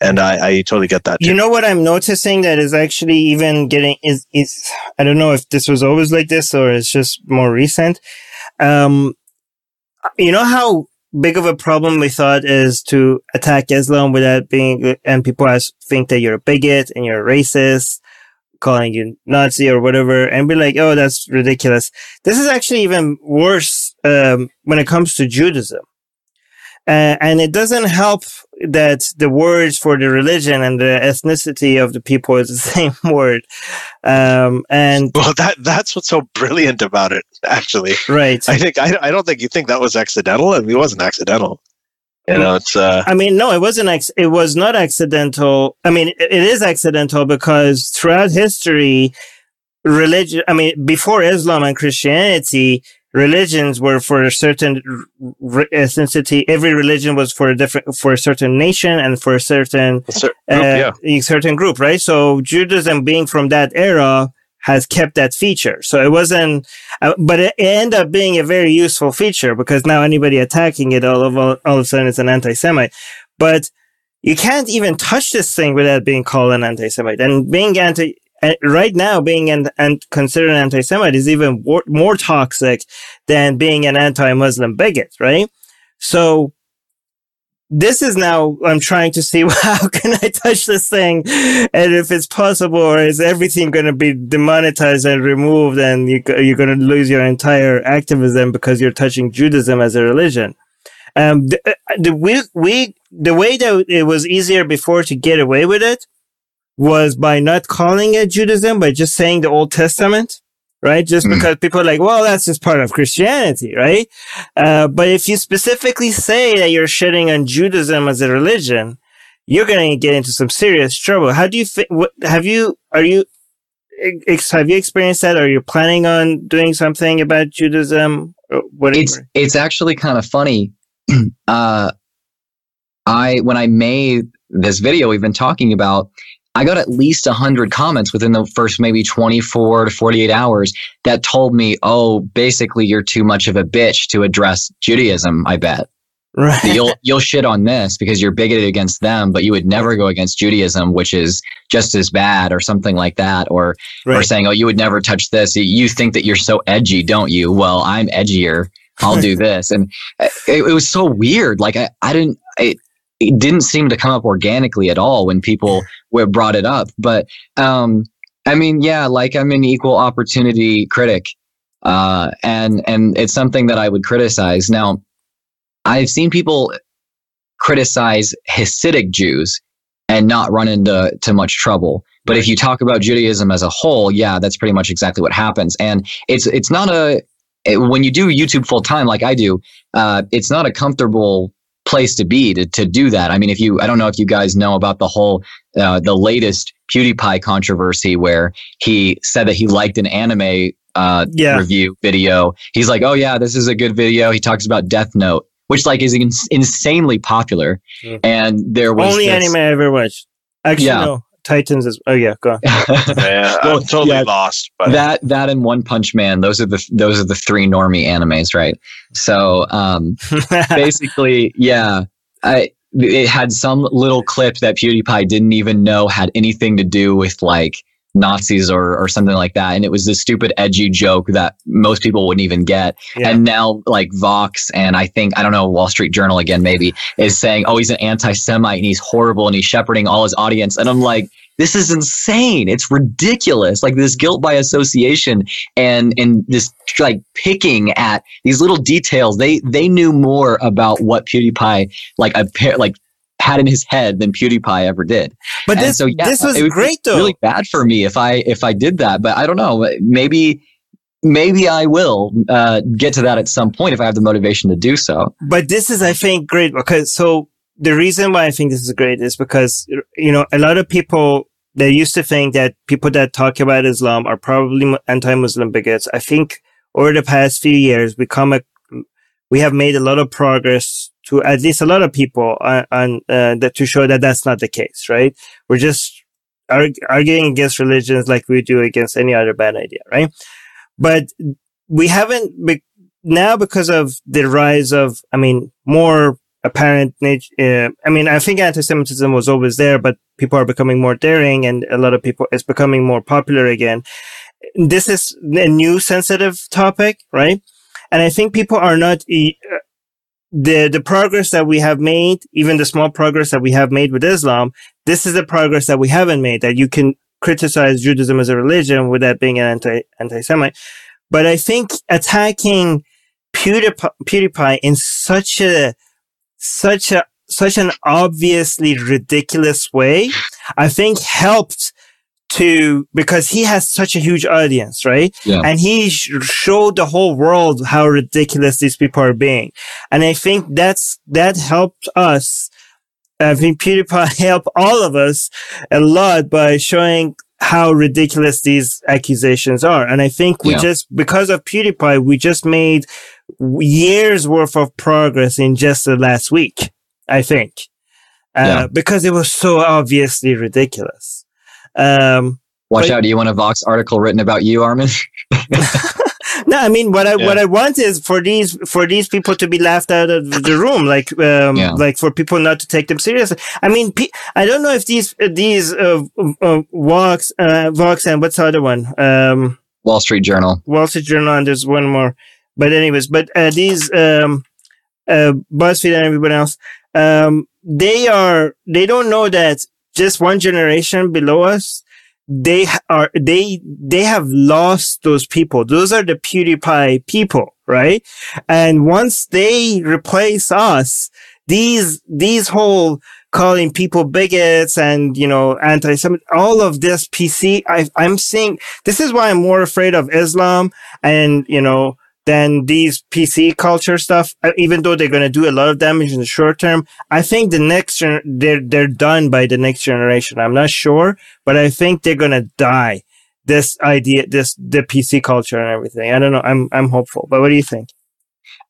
And I totally get that too. You know what I'm noticing that is actually even getting is I don't know if this was always like this or it's just more recent. You know how big of a problem we thought is to attack Islam without being, and people think that you're a bigot and you're a racist, calling you Nazi or whatever, and be like, oh, that's ridiculous. This is actually even worse when it comes to Judaism. And it doesn't help that the words for the religion and the ethnicity of the people is the same word. And well, that's what's so brilliant about it, actually. Right. I don't think you think that was accidental. I mean, it wasn't accidental. It's. I mean, no, it wasn't. It was not accidental. I mean, it is accidental because throughout history, religion. I mean, before Islam and Christianity, religions were for a certain ethnicity. Every religion was for a certain nation and for a certain certain group, right? So Judaism, being from that era, has kept that feature. So it wasn't, but it ended up being a very useful feature because now anybody attacking it all of a sudden is an anti-Semite. But you can't even touch this thing without being called an anti-Semite. And being right now, being considered an anti-Semite is even more toxic than being an anti-Muslim bigot, right? So this is now, I'm trying to see how can I touch this thing, and if it's possible, or is everything going to be demonetized and removed, and you're going to lose your entire activism because you're touching Judaism as a religion. We the way that it was easier before to get away with it was by not calling it Judaism, but just saying the Old Testament, right? Just because people are like, well, that's just part of Christianity, right? But if you specifically say that you're shitting on Judaism as a religion, you're going to get into some serious trouble. How do you have you experienced that? Are you planning on doing something about Judaism? Or whatever? It's actually kind of funny. When I made this video we've been talking about, I got at least 100 comments within the first maybe 24 to 48 hours that told me, oh, basically you're too much of a bitch to address Judaism, I bet. Right. You'll shit on this because you're bigoted against them, but you would never go against Judaism, which is just as bad, or something like that. Or saying, oh, you would never touch this. You think that you're so edgy, don't you? Well, I'm edgier. I'll do this. And it was so weird. Like it didn't seem to come up organically at all when people brought it up. But, I mean, yeah, like I'm an equal opportunity critic. And it's something that I would criticize. Now, I've seen people criticize Hasidic Jews and not run into much trouble. But if you talk about Judaism as a whole, yeah, that's pretty much exactly what happens. And it's not when you do YouTube full time like I do, it's not a comfortable place to be to do that. I mean, I don't know if you guys know about the whole the latest PewDiePie controversy where he said that he liked an anime review video. He's like, oh yeah, this is a good video. He talks about Death Note, which like is insanely popular. And there was only anime I ever watched. Actually, no. Titans is. Oh yeah, go on. I'm totally lost. But that and One Punch Man. Those are the three normie animes, right? So basically, yeah, it had some little clip that PewDiePie didn't even know had anything to do with like Nazis or something like that. And it was this stupid, edgy joke that most people wouldn't even get. Yeah. And now like Vox and I don't know, Wall Street Journal again, maybe is saying, oh, he's an anti-Semite and he's horrible and he's shepherding all his audience. And I'm like, this is insane. It's ridiculous. Like this guilt by association and this like picking at these little details. They knew more about what PewDiePie had in his head than PewDiePie ever did. But this was great though. Really bad for me if I did that. But I don't know. Maybe I will get to that at some point if I have the motivation to do so. But this is, I think, great because the reason why I think this is great is because, a lot of people, they used to think that people that talk about Islam are probably anti-Muslim bigots. I think over the past few years, we have made a lot of progress to at least a lot of people that to show that that's not the case, right? We're just arguing against religions like we do against any other bad idea, right? But we haven't now because of the rise of, more apparent nature. I think anti-Semitism was always there, but people are becoming more daring, and a lot of people it's becoming more popular again. This is a new sensitive topic, right? And I think people are not. The progress that we have made, even the small progress that we have made with Islam, this is the progress that we haven't made, that you can criticize Judaism as a religion without being an anti-Semite. But I think attacking PewDiePie in such an obviously ridiculous way, I think helped because he has such a huge audience, right? Yeah. And he showed the whole world how ridiculous these people are being. And I think that helped us. I think PewDiePie helped all of us a lot by showing how ridiculous these accusations are. And I think because of PewDiePie, we just made years worth of progress in just the last week, I think. Because it was so obviously ridiculous. Watch out! Do you want a Vox article written about you, Armin? No, what I want is for these people to be laughed out of the room, like for people not to take them seriously. I don't know if these Vox and what's the other one? Wall Street Journal, and there's one more. But anyways, these BuzzFeed and everyone else, they don't know that just one generation below us, they have lost those people. Those are the PewDiePie people, right? And once they replace us, these whole calling people bigots and, anti-Semitic, all of this PC, I'm seeing, this is why I'm more afraid of Islam and, than these PC culture stuff, even though they're going to do a lot of damage in the short term. I think they're done by the next generation. I'm not sure, but I think they're going to die. This idea, the PC culture and everything. I don't know. I'm hopeful, but what do you think?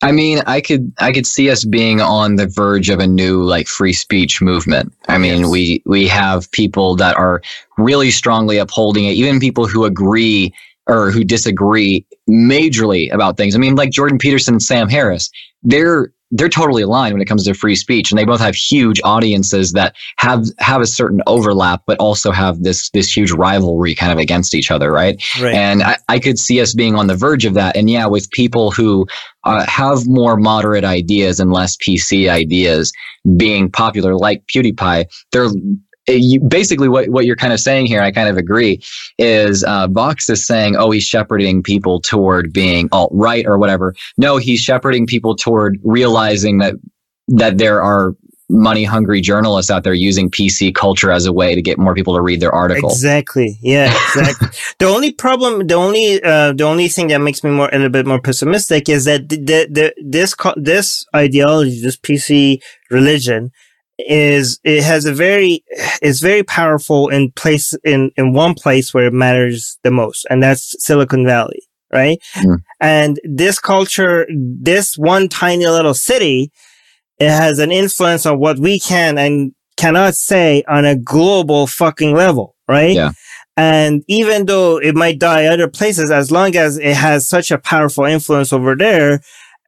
I mean, I could see us being on the verge of a new like free speech movement. I mean, we have people that are really strongly upholding it, even people who agree or who disagree majorly about things. I mean, like Jordan Peterson and Sam Harris, they're totally aligned when it comes to free speech, and they both have huge audiences that have a certain overlap, but also have this huge rivalry kind of against each other, right? And I could see us being on the verge of that. And yeah, with people who have more moderate ideas and less PC ideas being popular, like PewDiePie, basically what you're kind of saying here, I kind of agree, is Vox is saying, oh, he's shepherding people toward being alt-right or whatever. No, he's shepherding people toward realizing that there are money-hungry journalists out there using PC culture as a way to get more people to read their articles. Exactly. Yeah, exactly. The only problem, the only thing that makes me a little bit more pessimistic is that this ideology, this PC religion, is very powerful in one place where it matters the most, and that's Silicon Valley, right? And this culture, this one tiny little city, it has an influence on what we can and cannot say on a global fucking level, right? Yeah. And even though it might die other places, as long as it has such a powerful influence over there,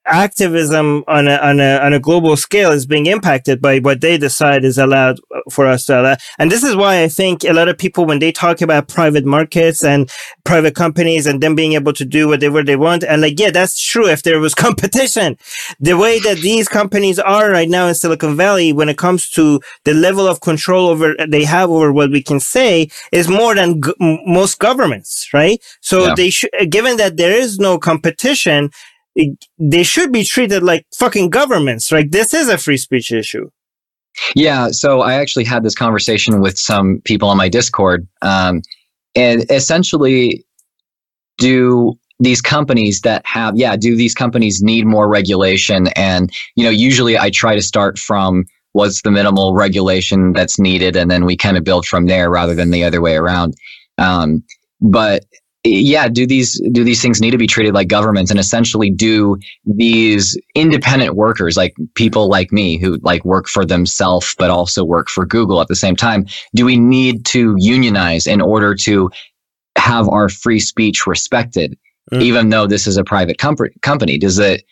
activism on a global scale is being impacted by what they decide is allowed for us to allow. And this is why I think a lot of people, when they talk about private markets and private companies and them being able to do whatever they want, and yeah, that's true if there was competition. The way that these companies are right now in Silicon Valley, when it comes to the level of control they have over what we can say, is more than most governments, right? So they should, given that there is no competition, they should be treated like fucking governments, right? This is a free speech issue. Yeah. So I actually had this conversation with some people on my Discord. And essentially, do these companies need more regulation? And, usually I try to start from what's the minimal regulation that's needed, and then we kind of build from there rather than the other way around. But yeah, do these things need to be treated like governments? And essentially, do these independent workers, like people like me who like work for themselves but also work for Google at the same time, do we need to unionize in order to have our free speech respected, even though this is a private company? Does it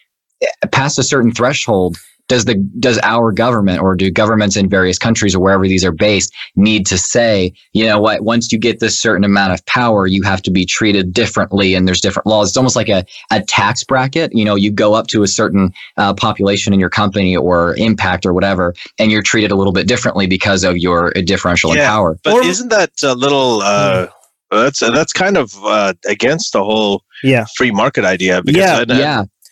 past a certain threshold? Does our government, or do governments in various countries or wherever these are based, need to say, you know what, once you get this certain amount of power, you have to be treated differently, and there's different laws? It's almost like a tax bracket. You go up to a certain population in your company or impact or whatever, and you're treated a little bit differently because of your differential in power. But isn't that a little that's kind of against the whole free market idea? Because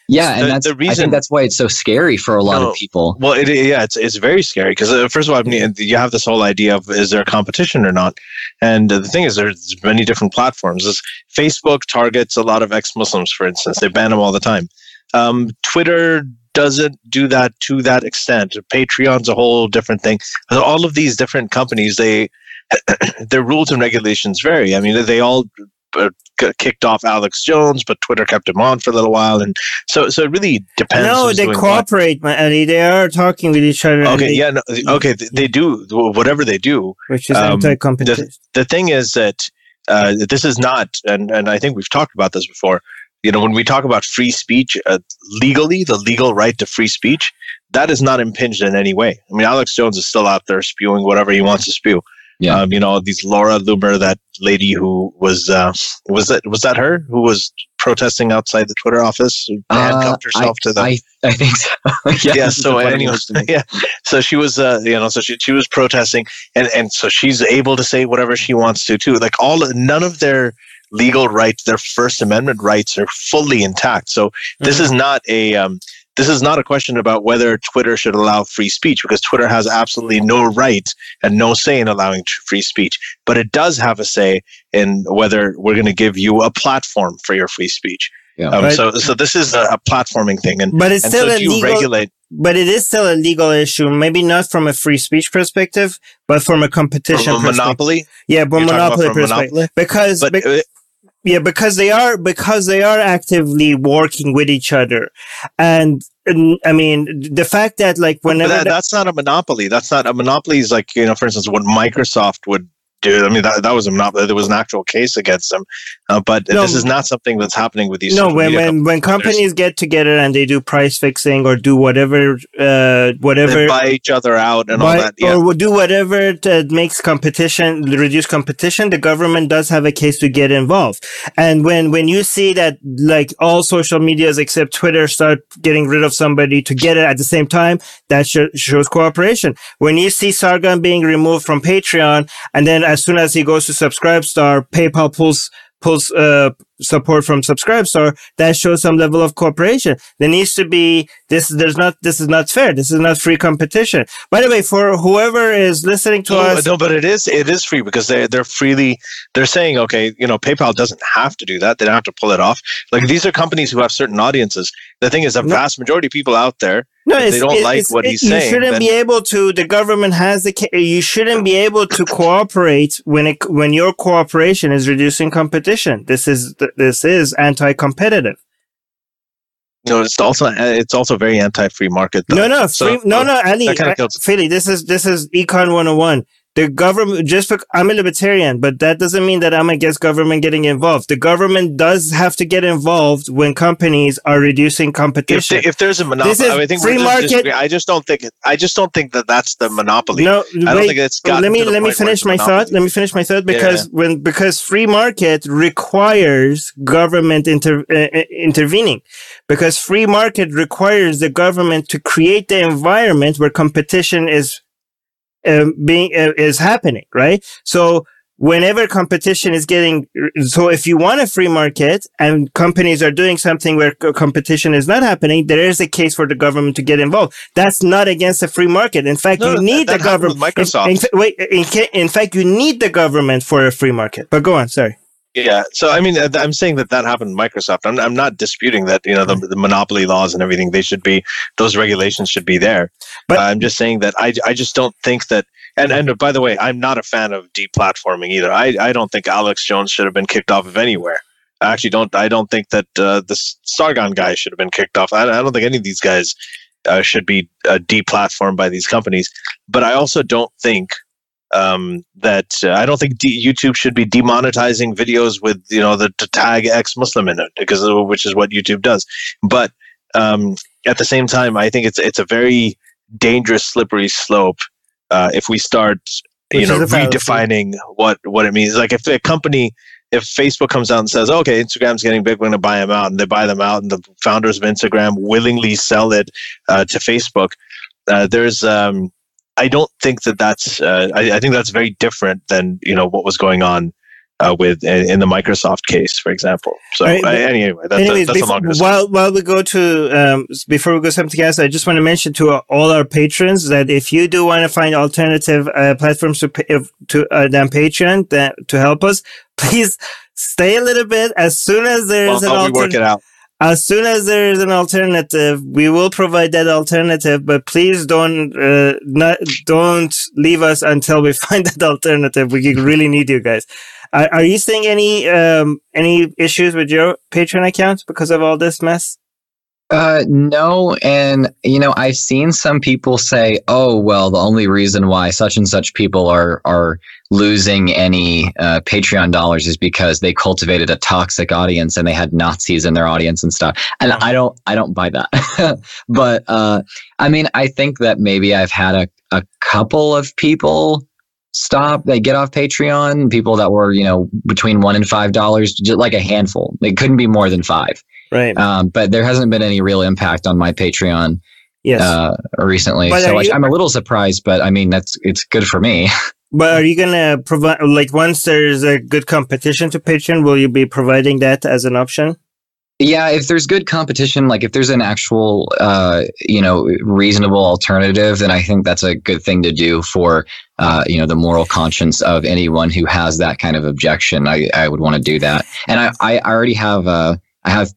Yeah, and that's the reason. I think that's why it's so scary for a lot of people. Well, it's very scary because first of all, you have this whole idea of, is there competition or not? And the thing is, there's many different platforms. Facebook targets a lot of ex-Muslims, for instance. They ban them all the time. Twitter doesn't do that to that extent. Patreon's a whole different thing. All of these different companies, their rules and regulations vary. I mean, they all kicked off Alex Jones, but Twitter kept him on for a little while, and so it really depends. No, they cooperate, Eddie. They are talking with each other. Okay, they do whatever they do, which is anti-competition. The thing is that this is not, and I think we've talked about this before. When we talk about free speech, legally, the legal right to free speech, that is not impinged in any way. I mean, Alex Jones is still out there spewing whatever he wants to spew. Yeah. These Laura Loomer, that lady who was that her who was protesting outside the Twitter office, who handcuffed herself to the. I think so. Yeah. So anyway, So she was, so she was protesting, and so she's able to say whatever she wants to too. Like none of their legal rights, their First Amendment rights, are fully intact. So this is not a this is not a question about whether Twitter should allow free speech, because Twitter has absolutely no right and no say in allowing free speech. But it does have a say in whether we're going to give you a platform for your free speech. Yeah. So this is a platforming thing. But it's still so illegal. But it is still a legal issue, maybe not from a free speech perspective, but from a competition from a monopoly. Yeah, from monopoly perspective. Because they are actively working with each other. And I mean, the fact that like whenever that's not a monopoly. That's not a monopoly. Is like, you know, for instance, what Microsoft would do. I mean, that was a monopoly. There was an actual case against them. But this is not something that's happening with these. No, when companies get together and they do price fixing or do whatever, they buy each other out and all that, or do whatever that makes reduce competition, the government does have a case to get involved. And when you see that like all social medias except Twitter start getting rid of somebody together at the same time, that shows cooperation. When you see Sargon being removed from Patreon, and then as soon as he goes to Subscribestar, PayPal pulls support from Subscribestar, that shows some level of cooperation. There needs to be this is not fair. This is not free competition. By the way, for whoever is listening to us, no, but it is free, because they're saying, okay, you know, PayPal doesn't have to do that. They don't have to pull it off. Like, these are companies who have certain audiences. The thing is, the vast majority of people out there, if they don't like what he's saying, you shouldn't be able to. The government has you shouldn't be able to cooperate when your cooperation is reducing competition. This is anti-competitive. No, it's also very anti-free market, though. Ali, Philly, this is Econ 101. The government, I'm a libertarian, but that doesn't mean that I'm against government getting involved. The government does have to get involved when companies are reducing competition. If there's a monopoly, I think free market. I just don't think that that's the monopoly. No, I don't think it's got. Let me finish my thought. Let me finish my thought, because free market requires government intervening, because free market requires the government to create the environment where competition is happening, right? So whenever competition is so if you want a free market and companies are doing something where competition is not happening, there is a case for the government to get involved. That's not against the free market. In fact, you need the government. Microsoft. In fact, you need the government for a free market. But go on, sorry. Yeah, so I mean, I'm saying that happened with Microsoft. I'm not disputing that, you know, the monopoly laws and everything, those regulations should be there. But I'm just saying that I just don't think that. And by the way, I'm not a fan of deplatforming either. I don't think Alex Jones should have been kicked off of anywhere. I actually don't. I don't think that the Sargon guy should have been kicked off. I don't think any of these guys should be deplatformed by these companies. But I also don't think. That I don't think YouTube should be demonetizing videos with, you know, the tag ex-Muslim in it, which is what YouTube does. But at the same time, I think it's a very dangerous, slippery slope if we start, redefining what it means. Like if Facebook comes out and says, okay, Instagram's getting big, we're going to buy them out, and they buy them out, and the founders of Instagram willingly sell it to Facebook. I don't think that's. I think that's very different than, you know, what was going on in the Microsoft case, for example. So anyway, that's a long discussion. While we go to before we go to something else, I just want to mention to all our patrons that if you do want to find alternative platforms to than Patreon to help us, please stay a little bit. As soon as there is an alternative. As soon as there is an alternative, we will provide that alternative, but please don't leave us until we find that alternative. We really need you guys. Are you seeing any issues with your Patreon account because of all this mess? No. And, you know, I've seen some people say, oh, well, the only reason why such and such people are losing any Patreon dollars is because they cultivated a toxic audience and they had Nazis in their audience and stuff. And I don't buy that. But, I mean, I think that maybe I've had a couple of people they get off Patreon, people that were, you know, between $1 and $5, just like a handful. It couldn't be more than 5. Right. But there hasn't been any real impact on my Patreon recently. But so I'm a little surprised, but I mean, it's good for me. But are you going to provide, like, once there's a good competition to Patreon, will you be providing that as an option? Yeah, if there's good competition, like if there's an actual, reasonable alternative, then I think that's a good thing to do for, the moral conscience of anyone who has that kind of objection. I would want to do that. And I already have, I have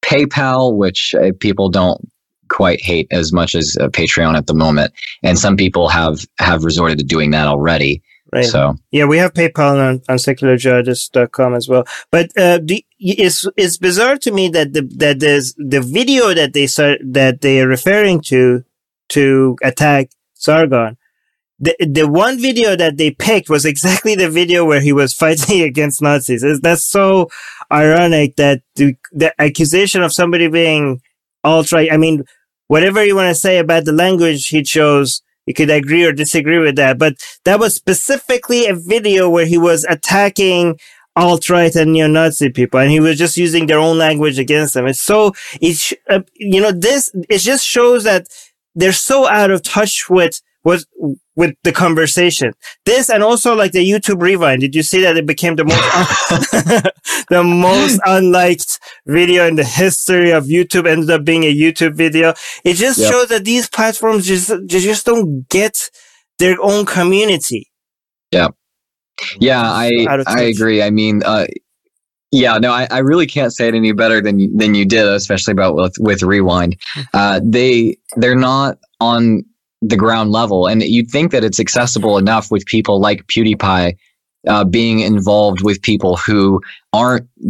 PayPal, which people don't quite hate as much as Patreon at the moment. And some people have resorted to doing that already. Right. So yeah, we have PayPal on secularjihadists.com as well. But it's bizarre to me that the video that they are referring to attack Sargon. The one video that they picked was exactly the video where he was fighting against Nazis. That's so ironic that the accusation of somebody being alt-right. I mean, whatever you want to say about the language he chose, you could agree or disagree with that, but that was specifically a video where he was attacking alt-right and neo-Nazi people, and he was just using their own language against them. It just shows that they're so out of touch with the conversation. This, and also like the YouTube Rewind. Did you see that it became the most the most unliked video in the history of YouTube? Ended up being a YouTube video. It just shows that these platforms just don't get their own community. Yeah. Yeah, I agree. I mean, I really can't say it any better than you did, especially about with Rewind. They're not on the ground level, and you'd think that it's accessible enough with people like PewDiePie being involved with people who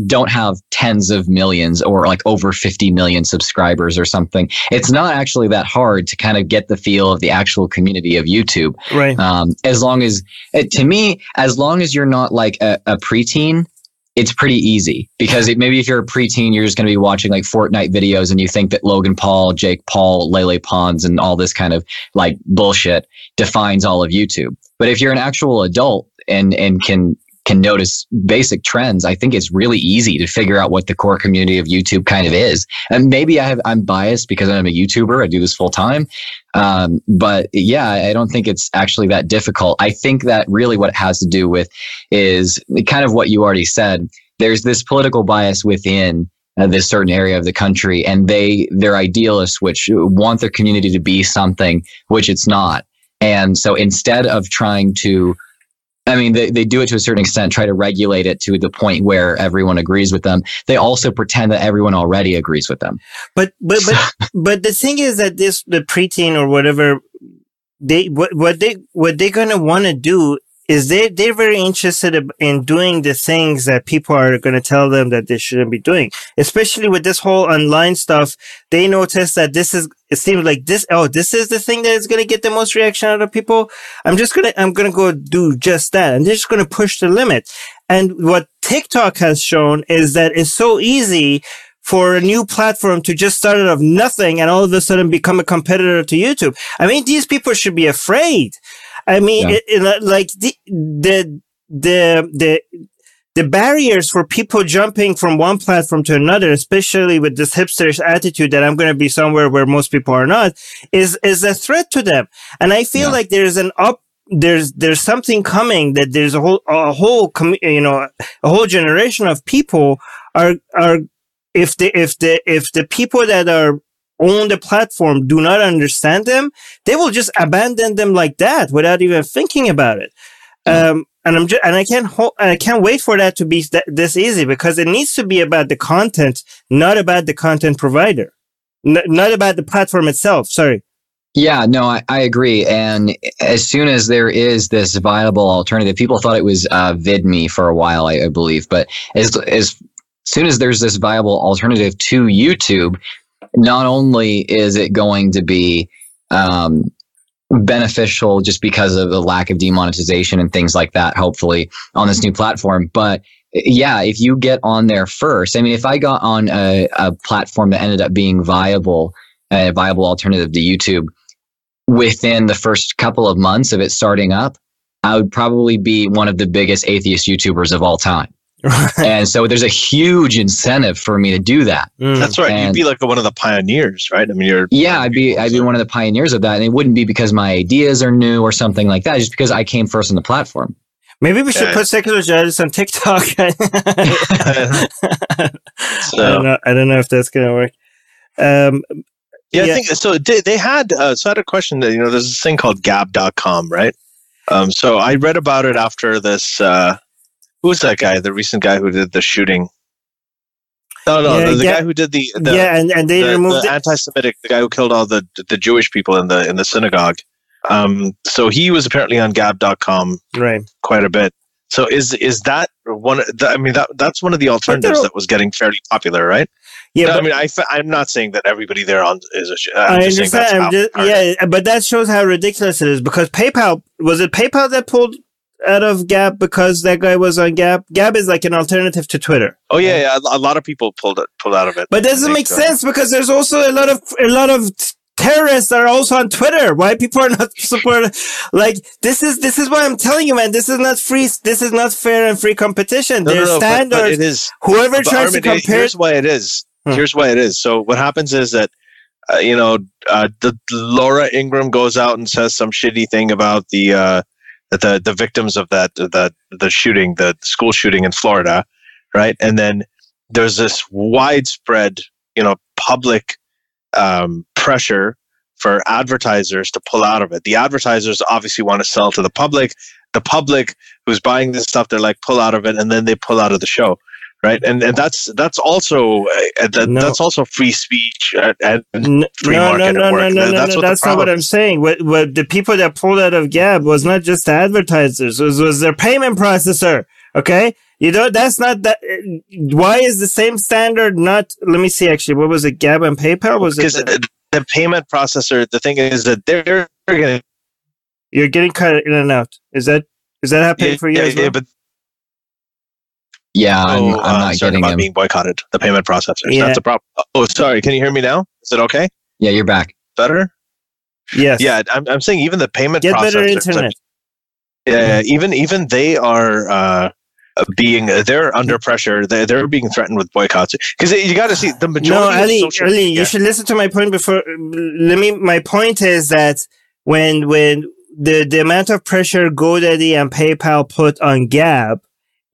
don't have tens of millions or like over 50 million subscribers or something. It's not actually that hard to kind of get the feel of the actual community of YouTube. Right. As long as you're not like a preteen, it's pretty easy, because maybe if you're a preteen, you're just going to be watching like Fortnite videos and you think that Logan Paul, Jake Paul, Lele Pons, and all this kind of like bullshit defines all of YouTube. But if you're an actual adult and can notice basic trends, I think it's really easy to figure out what the core community of YouTube kind of is. And maybe I'm biased because I'm a YouTuber. I do this full time. But yeah, I don't think it's actually that difficult. I think that really what it has to do with is kind of what you already said. There's this political bias within this certain area of the country, and they're idealists, which want their community to be something which it's not. And so instead of trying to, I mean, they do it to a certain extent, try to regulate it to the point where everyone agrees with them. They also pretend that everyone already agrees with them. But the thing is that the preteen or whatever, what they're gonna want to do is they're very interested in doing the things that people are going to tell them that they shouldn't be doing. Especially with this whole online stuff, they notice that it seems like this is the thing that is going to get the most reaction out of people. I'm going to go do just that. And they're just going to push the limit. And what TikTok has shown is that it's so easy for a new platform to just start out of nothing and all of a sudden become a competitor to YouTube. I mean, these people should be afraid. I mean, like the barriers for people jumping from one platform to another, especially with this hipsterish attitude that I'm going to be somewhere where most people are not, is a threat to them. And I feel like there's something coming, that there's a whole generation of people if the people that own the platform do not understand them, they will just abandon them like that without even thinking about it. And I can't wait for that to be this easy, because it needs to be about the content, not about the content provider, not about the platform itself. Sorry. Yeah, no, I agree. And as soon as there is this viable alternative, people thought it was VidMe for a while, I believe, but as soon as there's this viable alternative to YouTube, not only is it going to be beneficial just because of the lack of demonetization and things like that, hopefully, on this new platform, but yeah, if you get on there first, I mean, if I got on a platform that ended up being a viable alternative to YouTube within the first couple of months of it starting up, I would probably be one of the biggest atheist YouTubers of all time. And so there's a huge incentive for me to do that. That's right. And you'd be like one of the pioneers, right? I mean, I'd be one of the pioneers of that. And it wouldn't be because my ideas are new or something like that, just because I came first on the platform. Maybe we should put secular jihadists on TikTok. I don't know if that's going to work. I think so. They had so I had a question that there's this thing called Gab.com, right? So I read about it after this. Who's that guy? The recent guy who did the shooting. The guy who did the and they removed the anti-Semitic, the guy who killed all the Jewish people in the synagogue. So he was apparently on Gab.com, right, quite a bit. So is that one? That's one of the alternatives that was getting fairly popular, right? Yeah, I'm not saying that everybody there is. I understand. But that shows how ridiculous it is. Because was it PayPal that pulled out of Gab because that guy was on Gab? Gab is like an alternative to Twitter. Oh yeah. A lot of people pulled out of it. But it doesn't make sense because there's also a lot of terrorists are also on Twitter. Why people are not supporting? Like this is why I'm telling you, man. This is not free. This is not fair and free competition. There's standards. But it is. Whoever tries to compare. Here's why it is. Here's why it is. So what happens is that the Laura Ingraham goes out and says some shitty thing about the victims of the shooting, the school shooting in Florida, right? And then there's this widespread, public pressure for advertisers to pull out of it. The advertisers obviously want to sell to the public. The public who's buying this stuff, they're like, pull out of it, and then they pull out of the show, right? And that's also that's also free speech and free market at work. That's not what I'm saying. What the people that pulled out of Gab was not just the advertisers; was their payment processor. Okay. That's not that. Why is the same standard not? Let me see. Actually, what was it? Gab and PayPal? Was it the payment processor? The thing is that you're getting cut in and out. Is that happening for you as well? I'm not getting about being boycotted. The payment processors. Yeah. That's a problem. Oh, sorry. Can you hear me now? Is it okay? Yeah, you're back. Better? Yes. Yeah, I'm saying even the payment processors. Get better internet. Even they are. They're under pressure. They're being threatened with boycotts because you got to see the majority. No, Ali, you should listen to my point before. My point is that when the amount of pressure GoDaddy and PayPal put on Gab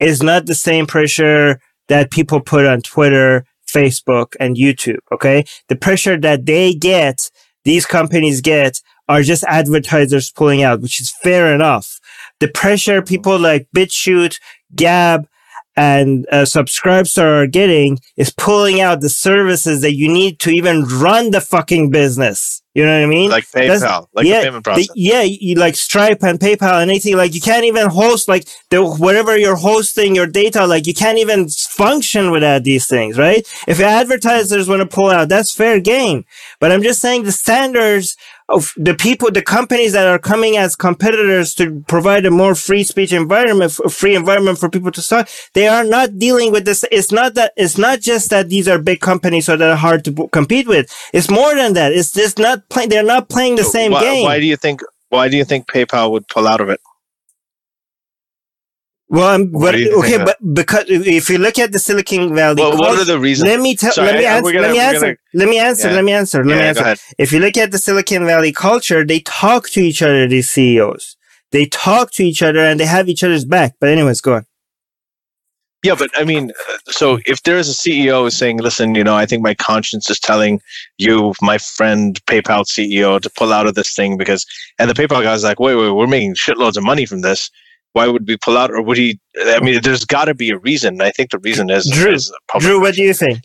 is not the same pressure that people put on Twitter, Facebook, and YouTube. Okay, the pressure that these companies get, are just advertisers pulling out, which is fair enough. The pressure people like BitChute, Gab, and Subscribestar are getting is pulling out the services that you need to even run the fucking business. You know what I mean? Like PayPal, the payment process. You like Stripe and PayPal and anything. Like you can't even host wherever you're hosting your data. Like you can't even function without these things, right? If advertisers want to pull out, that's fair game. But I'm just saying the standards of the companies that are coming as competitors to provide a more free speech environment, a free environment for people to start, they are not dealing with this. It's not just that these are big companies so they're hard to compete with. It's more than that. It's just they're not playing the same game. Why do you think PayPal would pull out of it? Well, but because if you look at the Silicon Valley, what are the reasons? Let me answer. If you look at the Silicon Valley culture, they talk to each other. These CEOs, they talk to each other and they have each other's back. But anyways, go on. Yeah, but I mean, so if there is a CEO saying, "Listen, I think my conscience is telling you, my friend PayPal CEO, to pull out of this thing," and the PayPal guy's like, "Wait, we're making shitloads of money from this. Why would we pull out?" Or would he? I mean, there's got to be a reason. I think the reason is Drew. What do you think?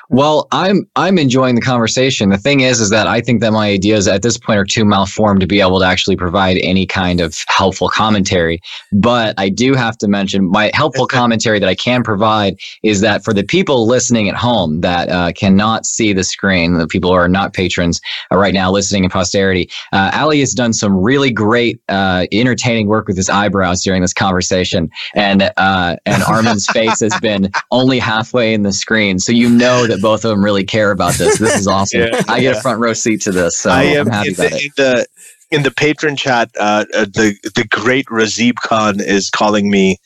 Well, I'm enjoying the conversation. The thing is that I think that my ideas at this point are too malformed to be able to actually provide any kind of helpful commentary. But I do have to mention my helpful commentary that I can provide is that for the people listening at home that cannot see the screen, the people who are not patrons right now listening in posterity, Ali has done some really great, entertaining work with his eyebrows during this conversation, and Armin's face has been only halfway in the screen, so know that both of them really care about this. This is awesome. I get a front row seat to this, so I'm happy about it. In the patron chat, the great Razib Khan is calling me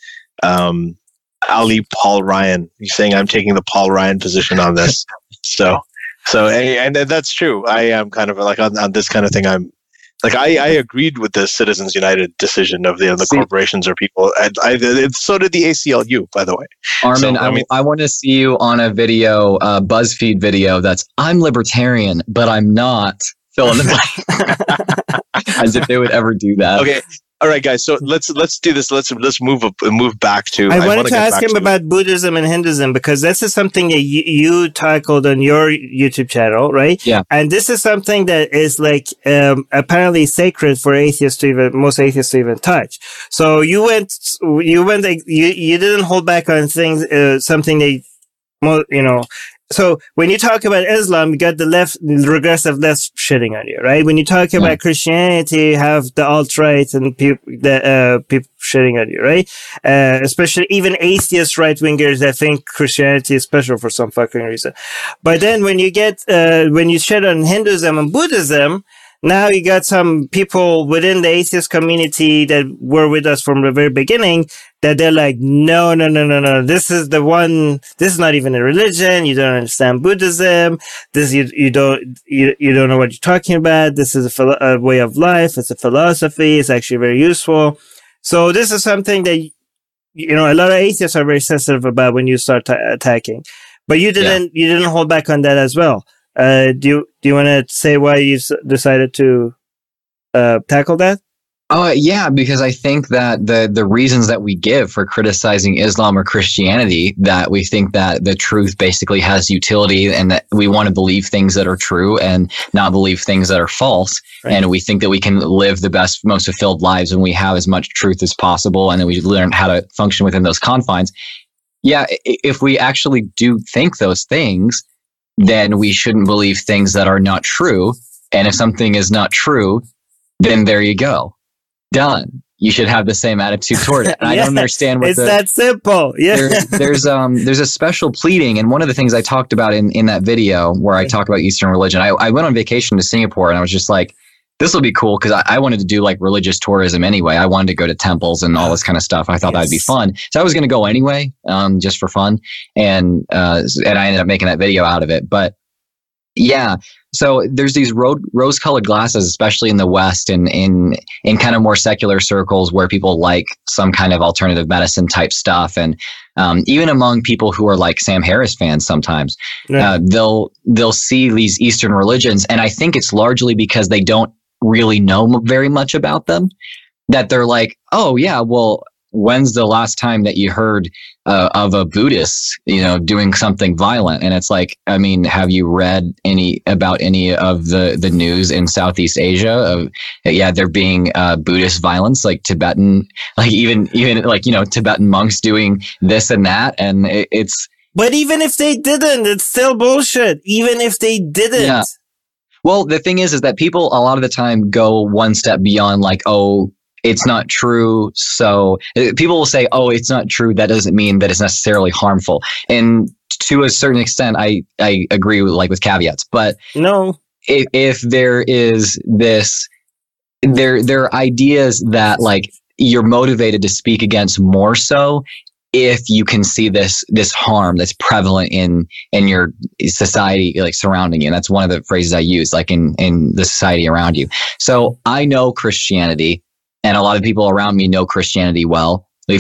Ali Paul Ryan. He's saying I'm taking the Paul Ryan position on this. So and that's true. I am kind of like on this kind of thing. Like I agreed with the Citizens United decision of the corporations or people. So did the ACLU, by the way. Armin, so, I want to see you on a video, BuzzFeed video that's "I'm libertarian, but I'm not." Fill in the blank. As if they would ever do that. Okay. All right, guys. So let's do this. Let's move back to. I wanted to ask him about Buddhism and Hinduism, because this is something that you tackled on your YouTube channel, right? Yeah. And this is something that is like apparently sacred for most atheists to even touch. So you didn't hold back on things, something that, you know. So when you talk about Islam, you got the regressive left shitting on you, right? When you talk about Christianity, you have the alt-right and people shitting on you, right? Especially even atheist right-wingers that think Christianity is special for some fucking reason. But then when you shit on Hinduism and Buddhism, now you got some people within the atheist community that were with us from the very beginning that they're like, no. This is not even a religion. You don't understand Buddhism. You don't know what you're talking about. This is a way of life. It's a philosophy. It's actually very useful. So this is something that, you know, a lot of atheists are very sensitive about when you start attacking, but you didn't hold back on that as well. Do you want to say why you decided to tackle that? Yeah, because I think that the reasons that we give for criticizing Islam or Christianity, that we think that the truth basically has utility and that we want to believe things that are true and not believe things that are false. Right. And we think that we can live the best, most fulfilled lives when we have as much truth as possible and then we learn how to function within those confines. Yeah, if we actually do think those things, then we shouldn't believe things that are not true. And if something is not true, then there you go. Done. You should have the same attitude toward it. And I don't understand what that simple. Yeah. There's a special pleading. And one of the things I talked about in that video where I talk about Eastern religion, I went on vacation to Singapore and I was just like, this will be cool because I wanted to do like religious tourism anyway. I wanted to go to temples and all this kind of stuff. I thought that'd be fun. So I was going to go anyway, just for fun. And I ended up making that video out of it. But yeah, so there's these rose-colored glasses, especially in the West and in kind of more secular circles where people like some kind of alternative medicine type stuff. And even among people who are like Sam Harris fans sometimes, they'll see these Eastern religions. And I think it's largely because they don't really know very much about them, that they're like, oh yeah, well, when's the last time that you heard of a Buddhist, doing something violent? And it's like, I mean, have you read about any of the news in Southeast Asia of, there being Buddhist violence, like Tibetan, like even like, Tibetan monks doing this and that. And it's. But even if they didn't, it's still bullshit. Even if they didn't. Yeah. Well, the thing is that people a lot of the time go one step beyond like, oh, it's not true. So people will say, oh, it's not true. That doesn't mean that it's necessarily harmful. And to a certain extent, I agree with caveats. But no, if there is this, there are ideas that like you're motivated to speak against more so if you can see this harm that's prevalent in your society, like surrounding you. And that's one of the phrases I use, like in the society around you. So I know Christianity, and a lot of people around me know Christianity well. We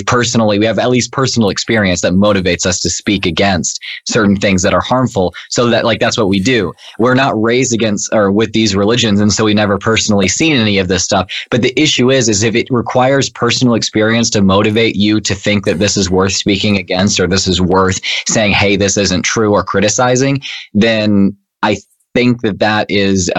have at least personal experience that motivates us to speak against certain things that are harmful. So that that's what we do. We're not raised against or with these religions. And so we never personally seen any of this stuff. But the issue is if it requires personal experience to motivate you to think that this is worth speaking against, or this is worth saying, hey, this isn't true, or criticizing, then I think that is,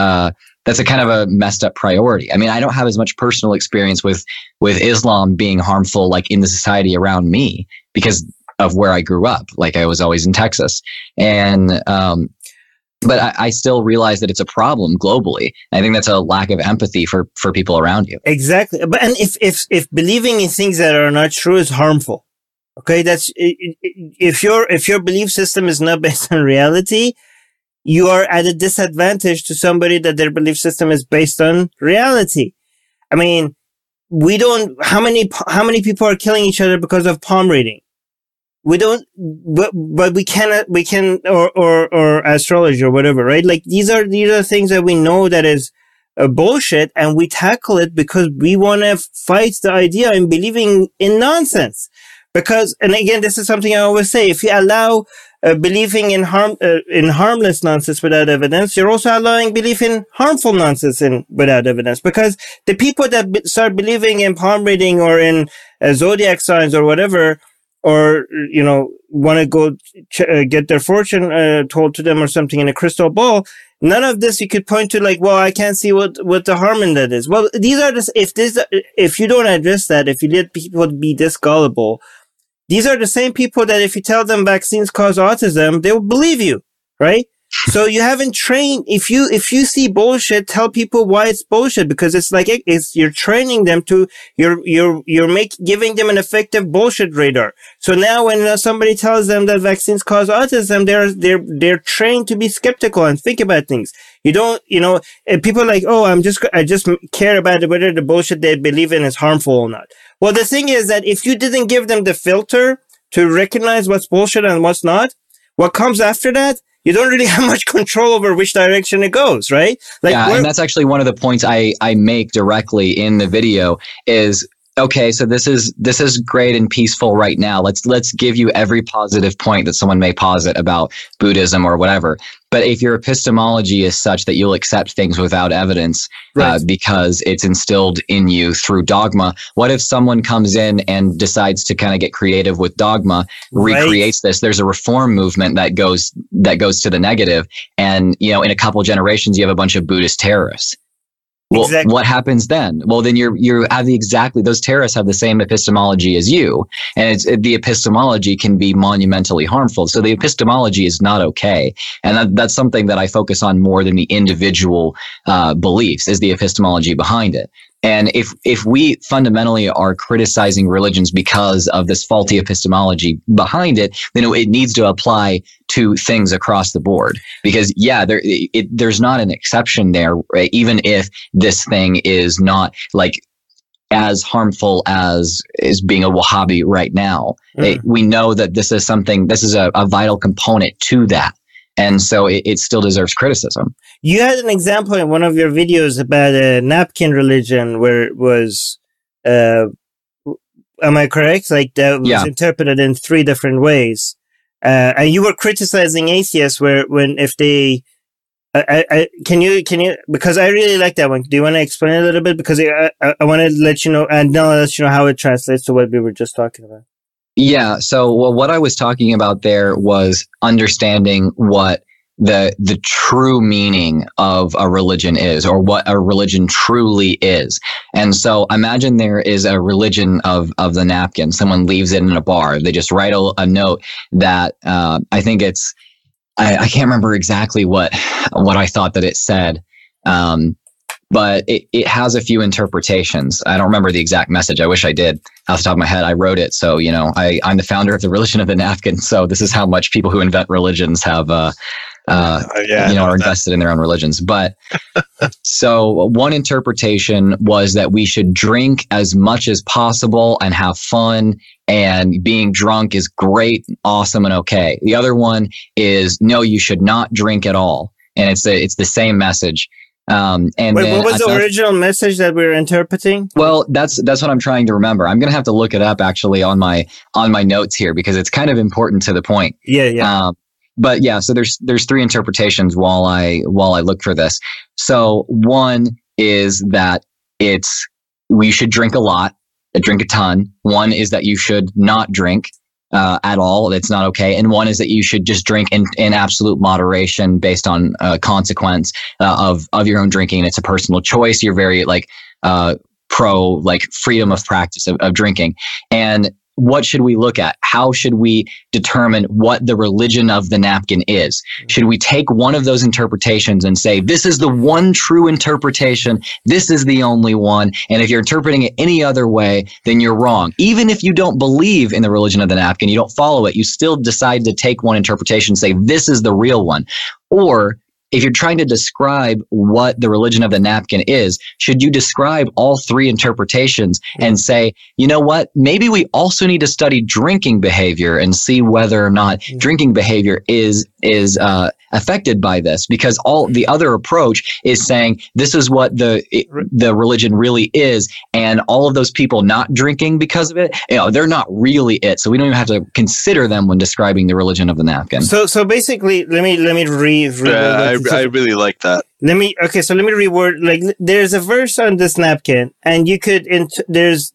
that's a kind of a messed up priority. I mean, I don't have as much personal experience with Islam being harmful, like in the society around me, because of where I grew up. Like I was always in Texas, and but I still realize that it's a problem globally. I think that's a lack of empathy for people around you. Exactly. But and if believing in things that are not true is harmful, okay, that's if your belief system is not based on reality, you are at a disadvantage to somebody that their belief system is based on reality. I mean, how many people are killing each other because of palm reading? We don't, but we can, or astrology or whatever, right? Like these are things that we know that is bullshit, and we tackle it because we want to fight the idea in believing in nonsense. Because, and again, this is something I always say, if you allow believing in harmless nonsense without evidence, you're also allowing belief in harmful nonsense without evidence. Because the people that start believing in palm reading or in zodiac signs or whatever, or, you know, want to go get their fortune told to them or something in a crystal ball, none of this you could point to like, well, I can't see what the harm in that is. Well, these are just, if you don't address that, if you let people be this gullible, these are the same people that if you tell them vaccines cause autism, they will believe you, right? So you haven't trained. If you see bullshit, tell people why it's bullshit, because it's like, you're training them to, giving them an effective bullshit radar. So now when somebody tells them that vaccines cause autism, they're trained to be skeptical and think about things. You don't, you know, people are like, oh, I just care about whether the bullshit they believe in is harmful or not. Well, the thing is that if you didn't give them the filter to recognize what's bullshit and what's not, what comes after that, you don't really have much control over which direction it goes, right? Like, yeah, and that's actually one of the points I make directly in the video is, okay, so this is great and peaceful right now. Let's give you every positive point that someone may posit about Buddhism or whatever. But if your epistemology is such that you'll accept things without evidence, right, because it's instilled in you through dogma, what if someone comes in and decides to kind of get creative with dogma, recreates this? There's a reform movement that goes to the negative, and you know, in a couple generations, you have a bunch of Buddhist terrorists. Well, exactly. What happens then? Well, then you have those terrorists have the same epistemology as you, and the epistemology can be monumentally harmful. So the epistemology is not okay, and that's something that I focus on more than the individual beliefs, is the epistemology behind it. And if we fundamentally are criticizing religions because of this faulty epistemology behind it, then it needs to apply to things across the board. Because there's not an exception there, right? Even if this thing is not like as harmful as is being a Wahhabi right now. We know that this is a vital component to that. And so it still deserves criticism. You had an example in one of your videos about a napkin religion where it was, am I correct? Like that was interpreted in 3 different ways. And you were criticizing atheists can you, because I really like that one. Do you want to explain a little bit? Because I want to let you know, and now let you know how it translates to what we were just talking about. Yeah. So, what I was talking about there was understanding what the true meaning of a religion is, or what a religion truly is. And so imagine there is a religion of the napkin. Someone leaves it in a bar. They just write a note that, I think it's, I can't remember exactly what I thought that it said. But it has a few interpretations. I don't remember the exact message. I wish I did off the top of my head. I wrote it. So, you know, I'm the founder of the religion of the napkin. So this is how much people who invent religions have, are invested in their own religions. But so one interpretation was that we should drink as much as possible and have fun, and being drunk is great, awesome, and okay. The other one is, no, you should not drink at all. And it's the same message. What was the original message that we were interpreting? Well, that's what I'm trying to remember. I'm going to have to look it up actually on my notes here, because it's kind of important to the point. Yeah. But yeah, so there's 3 interpretations while I look for this. So one is that we should drink a lot, drink a ton. One is that you should not drink at all. That's not okay. And one is that you should just drink in absolute moderation based on consequence of your own drinking. It's a personal choice. You're very pro freedom of practice of drinking. And what should we look at? How should we determine what the religion of the napkin is? Should we take one of those interpretations and say, this is the one true interpretation, this is the only one, and if you're interpreting it any other way, then you're wrong. Even if you don't believe in the religion of the napkin, you don't follow it, you still decide to take one interpretation and say, this is the real one. Or if you're trying to describe what the religion of the napkin is, should you describe all three interpretations and say, you know what, maybe we also need to study drinking behavior and see whether or not drinking behavior is affected by this? Because all the other approach is saying this is what the religion really is, and all of those people not drinking because of it, they're not really it. So we don't even have to consider them when describing the religion of the napkin. So basically, let me I really like that. Let me reword. Like, there's a verse on this napkin, and you could gives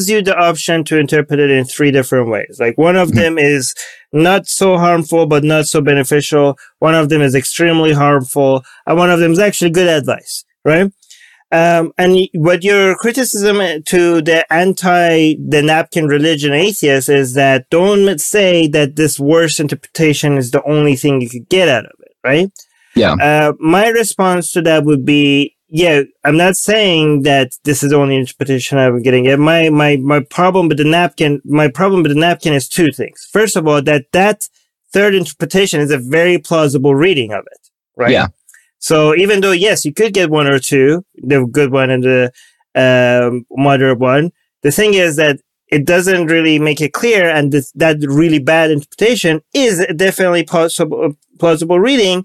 you the option to interpret it in three different ways. Like, one of them is not so harmful but not so beneficial. One of them is extremely harmful, and one of them is actually good advice, right? And what your criticism to the napkin religion atheist is that don't say that this worse interpretation is the only thing you could get out of it, right? Yeah. My response to that would be, I'm not saying that this is the only interpretation I'm getting it. My problem with the napkin is two things. First of all, that third interpretation is a very plausible reading of it, right? Yeah. So even though, yes, you could get one or two, the good one and the moderate one, the thing is that it doesn't really make it clear, and that really bad interpretation is definitely plausible reading.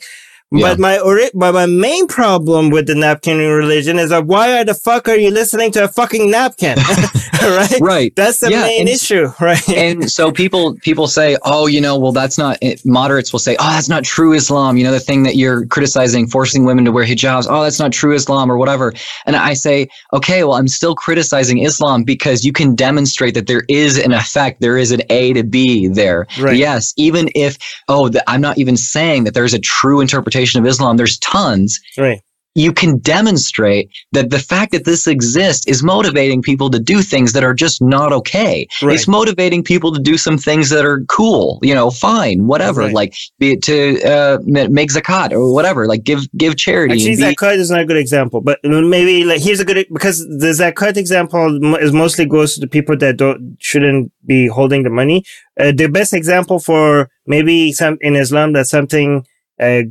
Yeah. But my main problem with the napkin religion is that why the fuck are you listening to a fucking napkin? Right? Right. That's the main issue, right? And so people say, well, that's not, moderates will say, that's not true Islam. The thing that you're criticizing, forcing women to wear hijabs. That's not true Islam or whatever. And I say, okay, well, I'm still criticizing Islam because you can demonstrate that there is an effect. There is an A to B there. Right. Yes. Even if, I'm not even saying that there's a true interpretation of Islam, there's tons. Right. You can demonstrate that the fact that this exists is motivating people to do things that are just not okay. Right. It's motivating people to do some things that are cool, fine, whatever, right. Like be it to make zakat or whatever, like give charity. Actually, zakat is not a good example, but maybe here's a good, because the zakat example is mostly goes to the people that shouldn't be holding the money. The best example for maybe in Islam that's something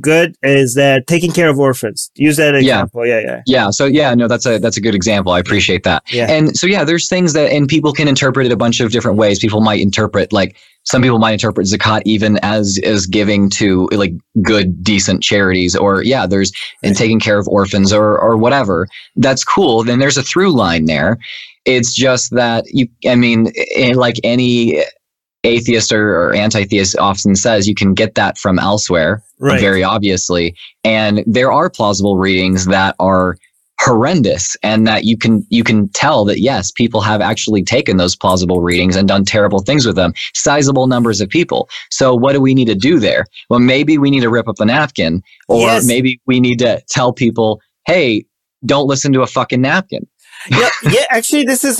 good is that taking care of orphans. Use that example. Yeah. So that's a good example. I appreciate that. Yeah. And so there's things that, and people can interpret it a bunch of different ways. People might interpret, like, some people might interpret zakat even as giving to like good, decent charities, or there's and taking care of orphans or whatever. That's cool. Then there's a through line there. It's just that like any atheist or anti-theist often says, you can get that from elsewhere, right, very obviously. And there are plausible readings that are horrendous, and that you can tell that, yes, people have actually taken those plausible readings and done terrible things with them, sizable numbers of people. So what do we need to do there? Well, maybe we need to rip up the napkin, or maybe we need to tell people, hey, don't listen to a fucking napkin. Yeah. Actually, this is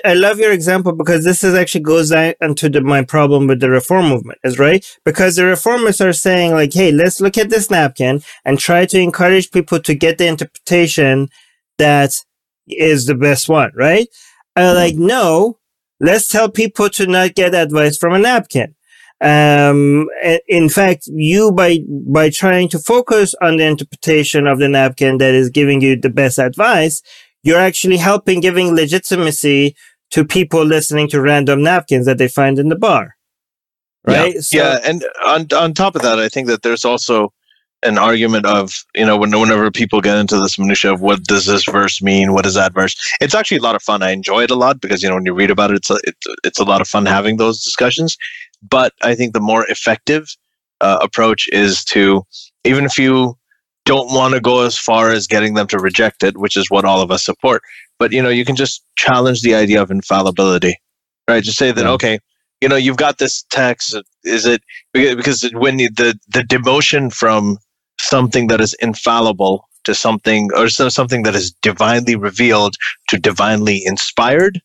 I love your example, because this actually goes into my problem with the reform movement, is right? Because the reformers are saying, like, hey, let's look at this napkin and try to encourage people to get the interpretation that is the best one, right? Like, no, let's tell people to not get advice from a napkin. In fact, by trying to focus on the interpretation of the napkin that is giving you the best advice, you're actually giving legitimacy to people listening to random napkins that they find in the bar. Right? Yeah. And on top of that, I think that there's also an argument of, whenever people get into this minutia of what does this verse mean? What is that verse? It's actually a lot of fun. I enjoy it a lot because, when you read about it, it's a lot of fun having those discussions. But I think the more effective approach is to, even if you don't want to go as far as getting them to reject it, which is what all of us support. But, you can just challenge the idea of infallibility, right? Just say that, okay, you've got this text. Is it because when the demotion from something that is infallible to something, or something that is divinely revealed to divinely inspired,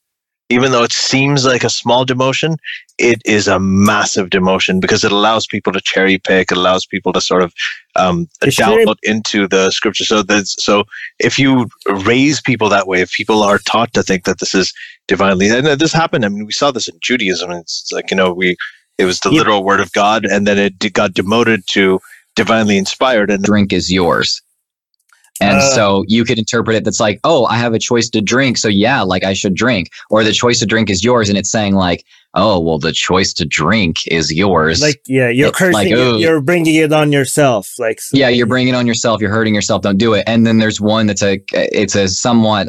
even though it seems like a small demotion, it is a massive demotion, because it allows people to cherry pick. It allows people to sort of download into the scripture. So if you raise people that way, if people are taught to think that this is divinely, and this happened. We saw this in Judaism. It's like, it was the literal word of God, and then it got demoted to divinely inspired, and drink is yours. And so you could interpret it that's like, oh, I have a choice to drink, so yeah, like I should drink. Or the choice to drink is yours, and it's saying like, oh, well, the choice to drink is yours. Like, yeah, you're cursing, like, you're bringing it on yourself. Like, so yeah, you're bringing it on yourself. You're hurting yourself. Don't do it. And then there's one that's it's a somewhat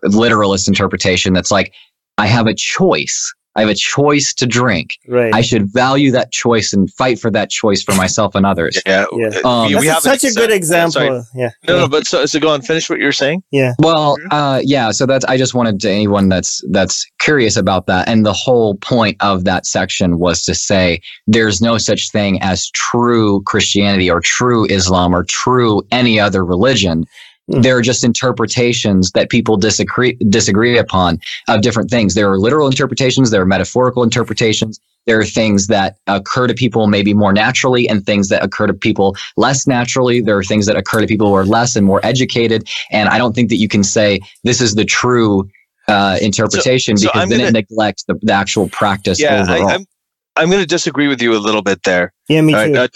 literalist interpretation that's like, I have a choice. I have a choice to drink. Right. I should value that choice and fight for that choice for myself and others. Yeah. We have such a good example. Yeah. No, but so go on, finish what you're saying. Yeah. Well, yeah. So I just wanted to anyone that's curious about that. And the whole point of that section was to say there's no such thing as true Christianity or true Islam or true any other religion. There are just interpretations that people disagree upon of different things. There are literal interpretations. There are metaphorical interpretations. There are things that occur to people maybe more naturally and things that occur to people less naturally. There are things that occur to people who are less and more educated. And I don't think that you can say this is the true interpretation because then it neglects the actual practice overall. I'm going to disagree with you a little bit there. Yeah, me too.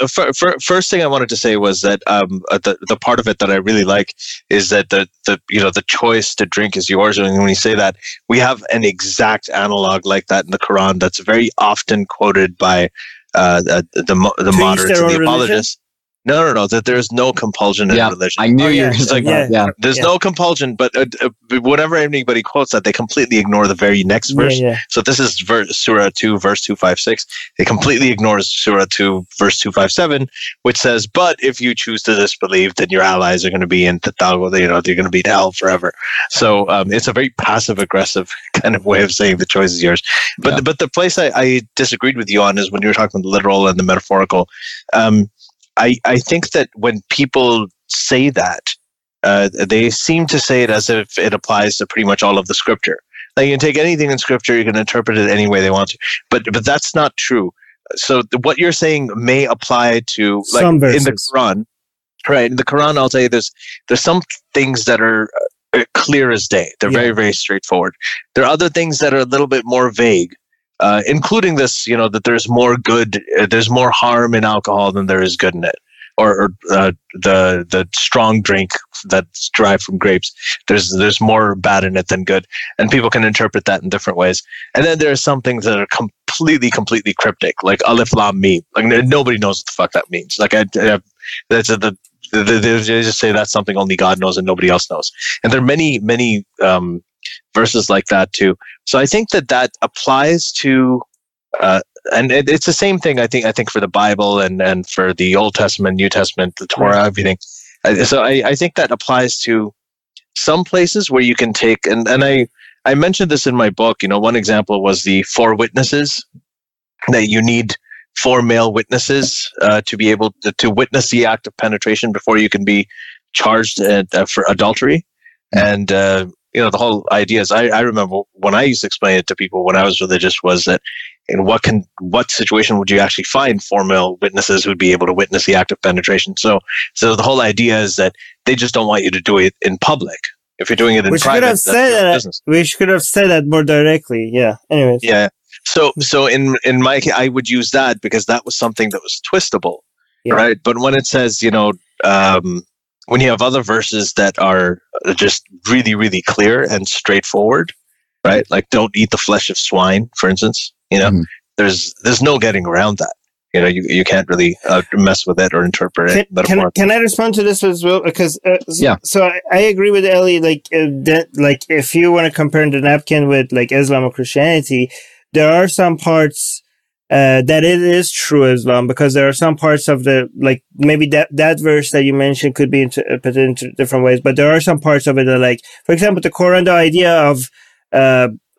First thing I wanted to say was that the part of it that I really like is that the choice to drink is yours. And when you say that, we have an exact analog like that in the Quran that's very often quoted by the moderates and the apologists. No. That there is no compulsion in religion. I knew you were like that. There's no compulsion, but whenever anybody quotes that, they completely ignore the very next verse. So this is Surah 2, verse 256. It completely ignores Surah 2, verse 257, which says, "But if you choose to disbelieve, then your allies are going to be in the they're going to be in hell forever." So it's a very passive aggressive kind of way of saying the choice is yours. But the place I disagreed with you on is when you were talking about the literal and the metaphorical. I think that when people say that, they seem to say it as if it applies to pretty much all of the scripture. Like you can take anything in scripture, you can interpret it any way they want to, but that's not true. So what you're saying may apply to like in the Quran, right? In the Quran, I'll say there's some things that are clear as day. They're very, very straightforward. There are other things that are a little bit more vague. Including this, that there's more harm in alcohol than there is good in it, or the strong drink that's derived from grapes. There's more bad in it than good, and people can interpret that in different ways. And then there are some things that are completely cryptic, like Alif Lam Mim. Like nobody knows what the fuck that means. Like they just say that's something only God knows and nobody else knows. And there are many verses like that too. So I think that applies to, and it's the same thing. I think for the Bible and for the Old Testament, New Testament, the Torah, everything. So I think that applies to some places where you can take, and I mentioned this in my book. One example was the 4 witnesses, that you need 4 male witnesses to be able to witness the act of penetration before you can be charged for adultery. And the whole idea is, I remember when I used to explain it to people when I was religious, was that in what situation would you actually find 4 male witnesses who would be able to witness the act of penetration? So the whole idea is that they just don't want you to do it in public. If you're doing it in private, that's your business. We should have said that more directly. Yeah. Anyways. Yeah. So in my case, I would use that because that was something that was twistable, right? But when it says, when you have other verses that are just really, really clear and straightforward, right? Like don't eat the flesh of swine, for instance. There's no getting around that. You can't really mess with it or interpret it. Can I respond to this as well? Because so I agree with Ellie. Like if you want to compare the napkin with like Islam or Christianity, there are some parts that it is true Islam, because there are some parts of the, like maybe that verse that you mentioned could be interpreted into different ways, but there are some parts of it that, like, for example, the Quran, the idea of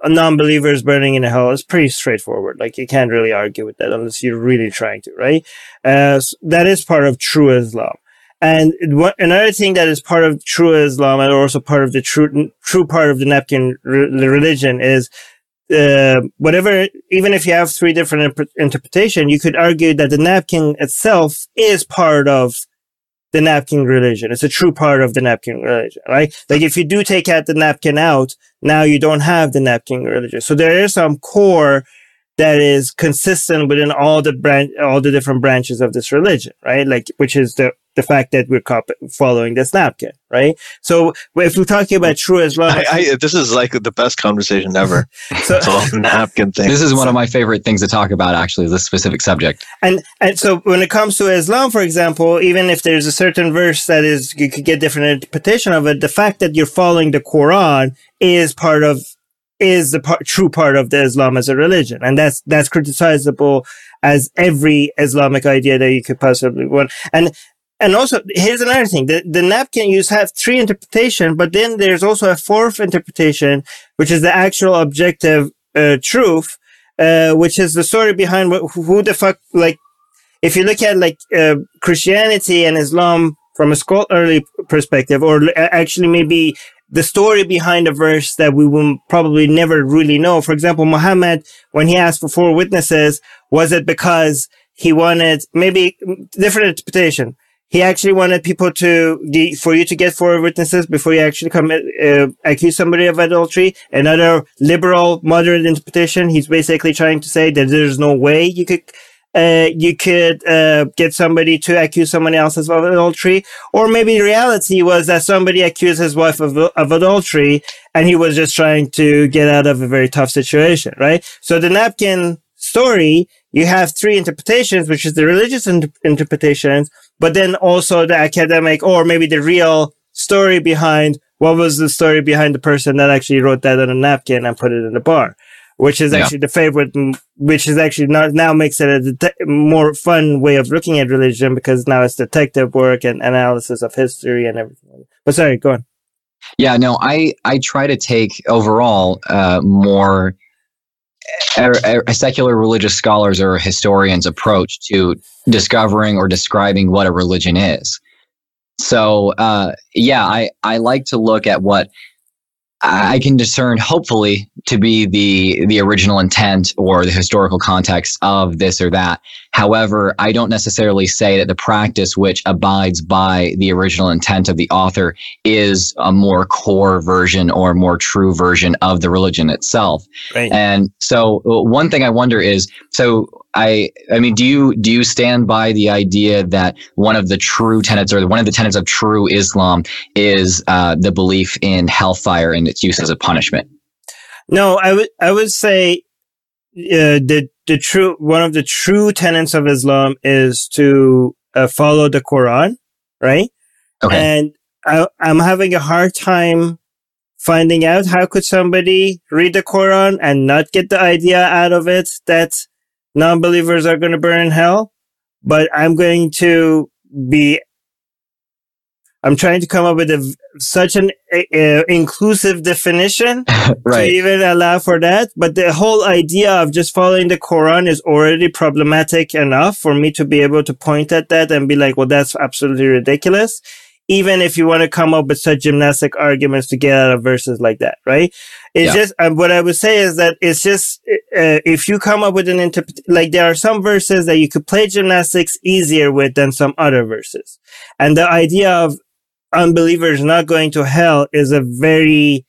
non-believers burning in hell is pretty straightforward. Like you can't really argue with that unless you're really trying to, right? So that is part of true Islam. And another thing that is part of true Islam and also part of the true part of the napkin religion is whatever, even if you have 3 different interpretations, you could argue that the napkin itself is part of the napkin religion. It's a true part of the napkin religion, right? Like if you do take out the napkin out, now you don't have the napkin religion. So there is some core that is consistent within all the different branches of this religion, right? Like, which is the fact that we're following this napkin, right? So if we're talking about true Islam, this is like the best conversation ever. So it's all napkin thing. This is one of my favorite things to talk about, actually, this specific subject. And so when it comes to Islam, for example, even if there's a certain verse that is, you could get different interpretation of it, the fact that you're following the Quran is true part of the Islam as a religion. And that's criticizable as every Islamic idea that you could possibly want. And also, here's another thing. The napkin, you have three interpretations, but then there's also a fourth interpretation, which is the actual objective, truth, which is the story behind who the fuck, like, if you look at, like, Christianity and Islam from a scholarly perspective, or actually maybe the story behind a verse that we will probably never really know. For example, Muhammad, when he asked for 4 witnesses, was it because he wanted maybe different interpretation? He actually wanted people for you to get 4 witnesses before you actually accuse somebody of adultery. Another liberal, moderate interpretation, he's basically trying to say that there's no way you could get somebody to accuse someone else of adultery. Or maybe the reality was that somebody accused his wife of adultery and he was just trying to get out of a very tough situation, right? So the napkin story, you have 3 interpretations, which is the religious interpretations, but then also the academic, or maybe the real story behind what was the story behind the person that actually wrote that on a napkin and put it in the bar, which is actually the favorite, which is actually now makes it a more fun way of looking at religion, because now it's detective work and analysis of history and everything. But sorry, go on. Yeah, no, I try to take overall more a secular religious scholars or historians' approach to discovering or describing what a religion is. So, I like to look at what I can discern, hopefully, to be the original intent or the historical context of this or that. However, I don't necessarily say that the practice which abides by the original intent of the author is a more core version or more true version of the religion itself. Right. And so one thing I wonder is, I mean, do you stand by the idea that one of the true tenets, or one of the tenets of true Islam, is the belief in hellfire and its use as a punishment? No, I would say one of the true tenets of Islam is to follow the Quran, right? Okay. And I'm having a hard time finding out how could somebody read the Quran and not get the idea out of it that non-believers are going to burn in hell. But I'm trying to come up with such an inclusive definition right. to even allow for that. But the whole idea of just following the Quran is already problematic enough for me to be able to point at that and be like, well, that's absolutely ridiculous. Even if you want to come up with such gymnastic arguments to get out of verses like that, right? It's just, what I would say is that it's just, if you come up with an like there are some verses that you could play gymnastics easier with than some other verses. And the idea of unbelievers not going to hell is a very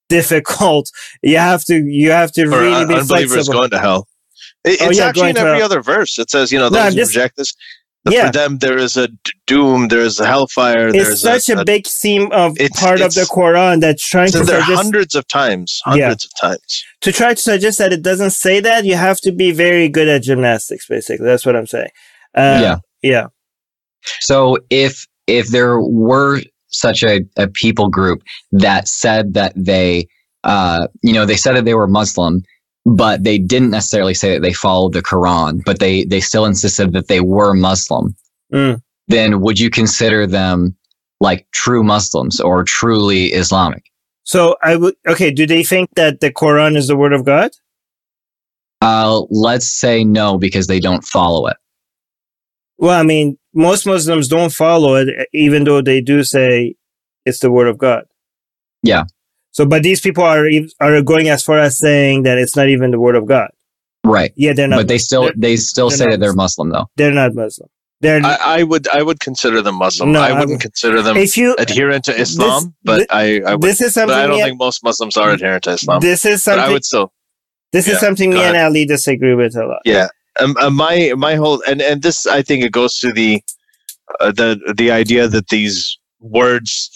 difficult, you have to really be unbelievers flexible. Going to hell. It's actually in every other verse. It says, those who reject this. For them, there is a doom, there is a hellfire. It's such a big theme of part of the Quran that's trying to there suggest... hundreds of times. To try to suggest that it doesn't say that, you have to be very good at gymnastics, basically. That's what I'm saying. Yeah. So if there were such a people group that said that they said that they were Muslim, but they didn't necessarily say that they followed the Quran, but they still insisted that they were Muslim, then would you consider them like true Muslims or truly Islamic? So do they think that the Quran is the word of God? Let's say no, because they don't follow it. Well, I mean, most Muslims don't follow it, even though they do say it's the word of God. Yeah. So, but these people are going as far as saying that it's not even the word of God. Right. Yeah, they're not. But they still say that they're Muslim, though. They're not Muslim. I would consider them Muslim. No, I wouldn't consider them adherent to Islam, but I would. This is something. But I don't think most Muslims are adherent to Islam. This is something. But I would still. This is something me and Ali disagree with a lot. Yeah. My whole and this, I think it goes to the idea that these words,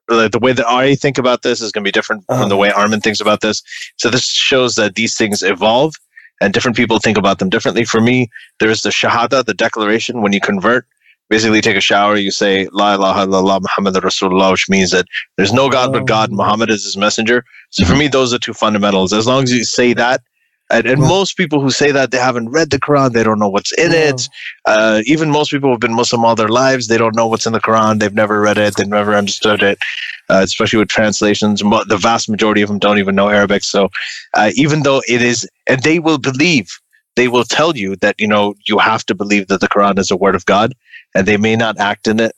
the way that I think about this is going to be different from the way Armin thinks about this. So this shows that these things evolve and different people think about them differently. For me, there's the shahada, the declaration when you convert. Basically, take a shower, you say, La ilaha illallah Muhammad Rasulullah, which means that there's no God but God, Muhammad is his messenger. So for me, those are two fundamentals. As long as you say that, and most people who say that, they haven't read the Quran, they don't know what's in it. Even most people who have been Muslim all their lives, they don't know what's in the Quran, they've never read it, they've never understood it, especially with translations. The vast majority of them don't even know Arabic. So even though it is, and they will believe, they will tell you that, you have to believe that the Quran is a word of God, and they may not act on it,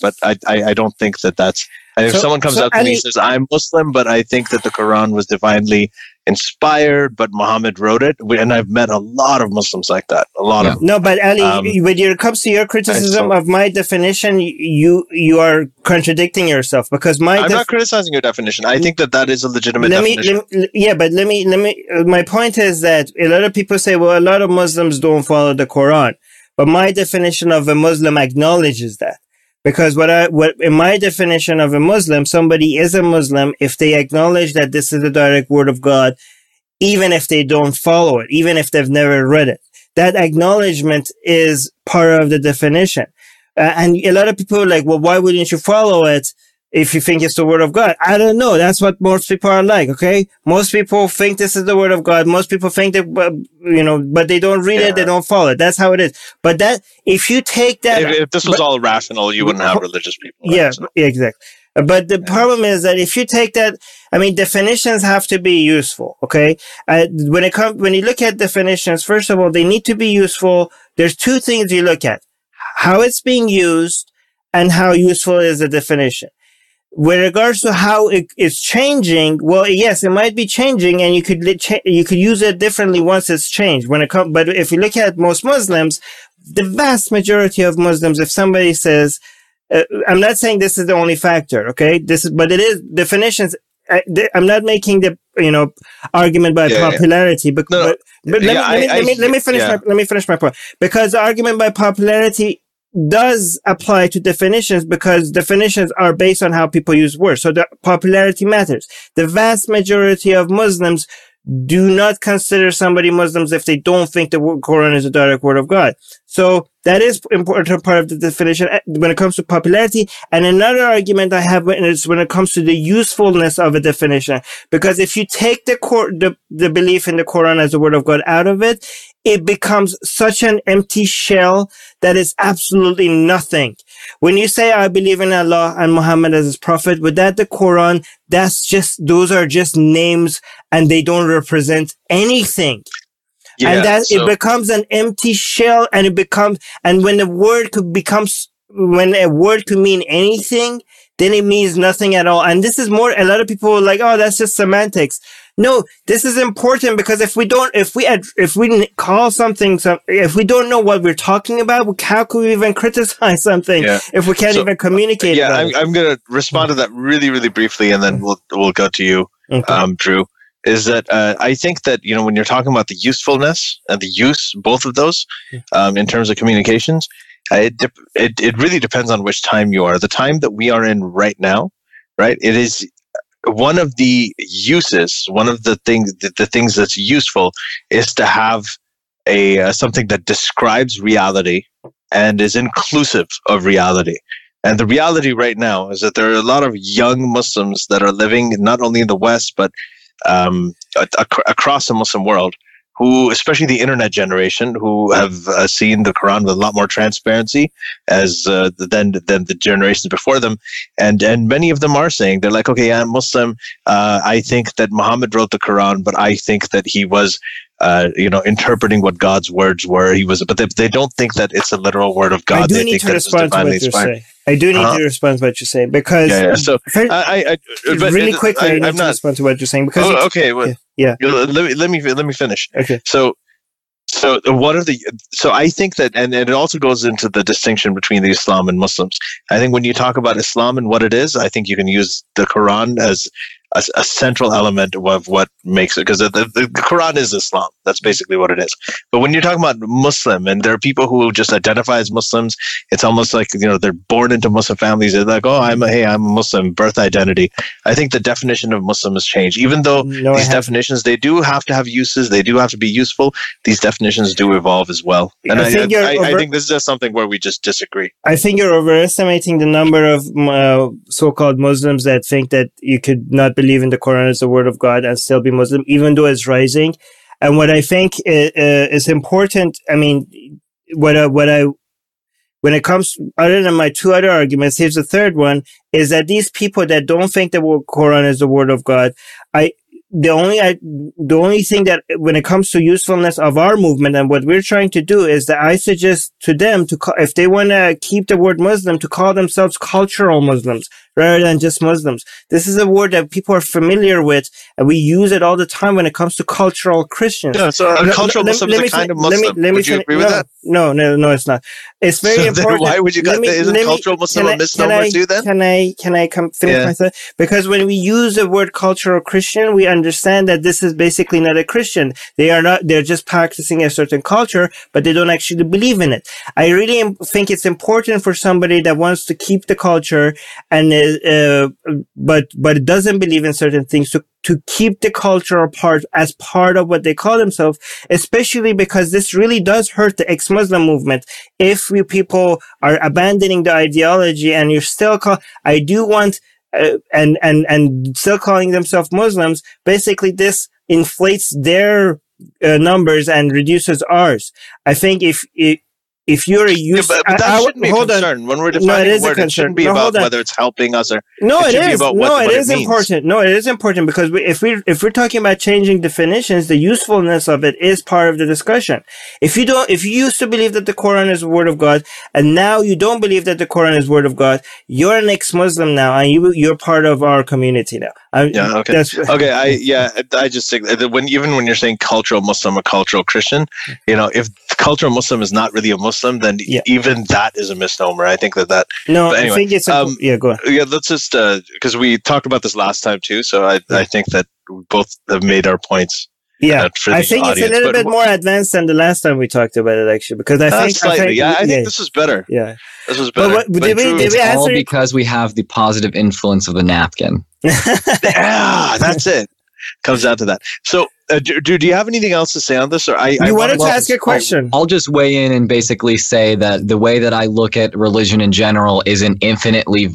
but I don't think that that's, and if someone comes up to me and says, I'm Muslim, but I think that the Quran was divinely inspired, but Muhammad wrote it, and I've met a lot of Muslims like that. A lot of them. No, but Ali, when it comes to your criticism of my definition, you are contradicting yourself, because I'm not criticizing your definition. I think that is a legitimate definition. Let me. My point is that a lot of people say, well, a lot of Muslims don't follow the Quran, but my definition of a Muslim acknowledges that. Because in my definition of a Muslim, somebody is a Muslim if they acknowledge that this is the direct word of God, even if they don't follow it, even if they've never read it. That acknowledgement is part of the definition. And a lot of people are like, well, why wouldn't you follow it if you think it's the word of God? I don't know. That's what most people are like, okay? Most people think this is the word of God. Most people think that, but they don't read it, they don't follow it. That's how it is. But if you take that... If this was all rational, you wouldn't have religious people. Right? Yeah, exactly. But the problem is that if you take that, definitions have to be useful, okay? When you look at definitions, first of all, they need to be useful. There's two things you look at: how it's being used and how useful is the definition. With regards to how it is changing, well, yes, it might be changing, and you could use it differently once it's changed. But if you look at most Muslims, the vast majority of Muslims, if somebody says, I'm not saying this is the only factor, okay? But it is definitions. I'm not making the argument by popularity, but let me finish my point, because the argument by popularity does apply to definitions, because definitions are based on how people use words. So the popularity matters. The vast majority of Muslims do not consider somebody Muslims if they don't think the Quran is a direct word of God. So that is important part of the definition when it comes to popularity. And another argument I have is when it comes to the usefulness of a definition. Because if you take the belief in the Quran as the word of God out of it, it becomes such an empty shell that is absolutely nothing. When you say, I believe in Allah and Muhammad as his prophet, without the Quran, those are just names, and they don't represent anything. Yeah, and it becomes an empty shell, and when a word could mean anything, then it means nothing at all. And this is more, a lot of people are like, oh, that's just semantics. No, this is important, because if we call something, if we don't know what we're talking about, how could we even criticize something if we can't even communicate about it? I'm going to respond to that really, really briefly, and then we'll go to you, Drew. Is that I think that when you're talking about the usefulness and the use, both of those, in terms of communications, it really depends on which time you are. The time that we are in right now, right? It is one of the uses, one of the things that's useful is to have something that describes reality and is inclusive of reality. And the reality right now is that there are a lot of young Muslims that are living not only in the West, but across the Muslim world, who, especially the internet generation, who have seen the Quran with a lot more transparency than the generations before them, and many of them are saying, they're like, okay, I'm Muslim. I think that Muhammad wrote the Quran, but I think that he was, interpreting what God's words were. But they don't think that it's a literal word of God. I do need to respond to what you're saying. I do need to respond to what you're saying, because So really quickly, I need to respond to what you're saying, because let me finish. Okay. So I think that, and it also goes into the distinction between the Islam and Muslims. I think when you talk about Islam and what it is, I think you can use the Quran as a central element of what makes it, because the Quran is Islam. That's basically what it is. But when you're talking about Muslim, and there are people who just identify as Muslims, it's almost like, they're born into Muslim families. They're like, oh, I'm a Muslim, birth identity. I think the definition of Muslim has changed. Even though these definitions, they do have to have uses, they do have to be useful, these definitions do evolve as well. And I think this is just something where we just disagree. I think you're overestimating the number of so-called Muslims that think that you could not believe in the Quran as the word of God and still be Muslim, even though it's rising. And what I think is important, I mean, when it comes, other than my two other arguments, here's the third one, is that these people that don't think the Quran is the word of God, the only thing that when it comes to usefulness of our movement and what we're trying to do is that I suggest to them if they want to keep the word Muslim, to call themselves cultural Muslims rather than just Muslims. This is a word that people are familiar with, and we use it all the time when it comes to cultural Christians. Yeah, so a cultural Muslim is a kind of Muslim. Would you agree with that? No, it's not. It's very important. Why would you isn't cultural Muslim a misnomer too then? Can I finish my thought? Because when we use the word cultural Christian, we understand that this is basically not a Christian. They're just practicing a certain culture, but they don't actually believe in it. I really think it's important for somebody that wants to keep the culture and but it doesn't believe in certain things to keep the culture as part of what they call themselves, especially because this really does hurt the ex-Muslim movement. If people are abandoning the ideology and you're still and still calling themselves Muslims, basically this inflates their numbers and reduces ours. I think if you're a user, but that shouldn't be a concern. When we're defining a word, it shouldn't be about whether it's helping us or it is. It is important. No, it is important because if we're talking about changing definitions, the usefulness of it is part of the discussion. If you used to believe that the Quran is the word of God, and now you don't believe that the Quran is the word of God, you're an ex-Muslim now, and you're part of our community now. I just think that when you're saying cultural Muslim or cultural Christian, if cultural Muslim is not really a Muslim, then even that is a misnomer. I think that. No, anyway, I think it's go on. Yeah, let's just because we talked about this last time too. So I think that we both have made our points. Yeah, I think it's a little bit more advanced than the last time we talked about it, actually, because I think this is better. Yeah, this was better. Did we answer all because we have the positive influence of the napkin. Yeah, that's it. Comes down to that. So, do you have anything else to say on this? Or you wanted to ask a question? I'll just weigh in and basically say that the way that I look at religion in general is an infinitely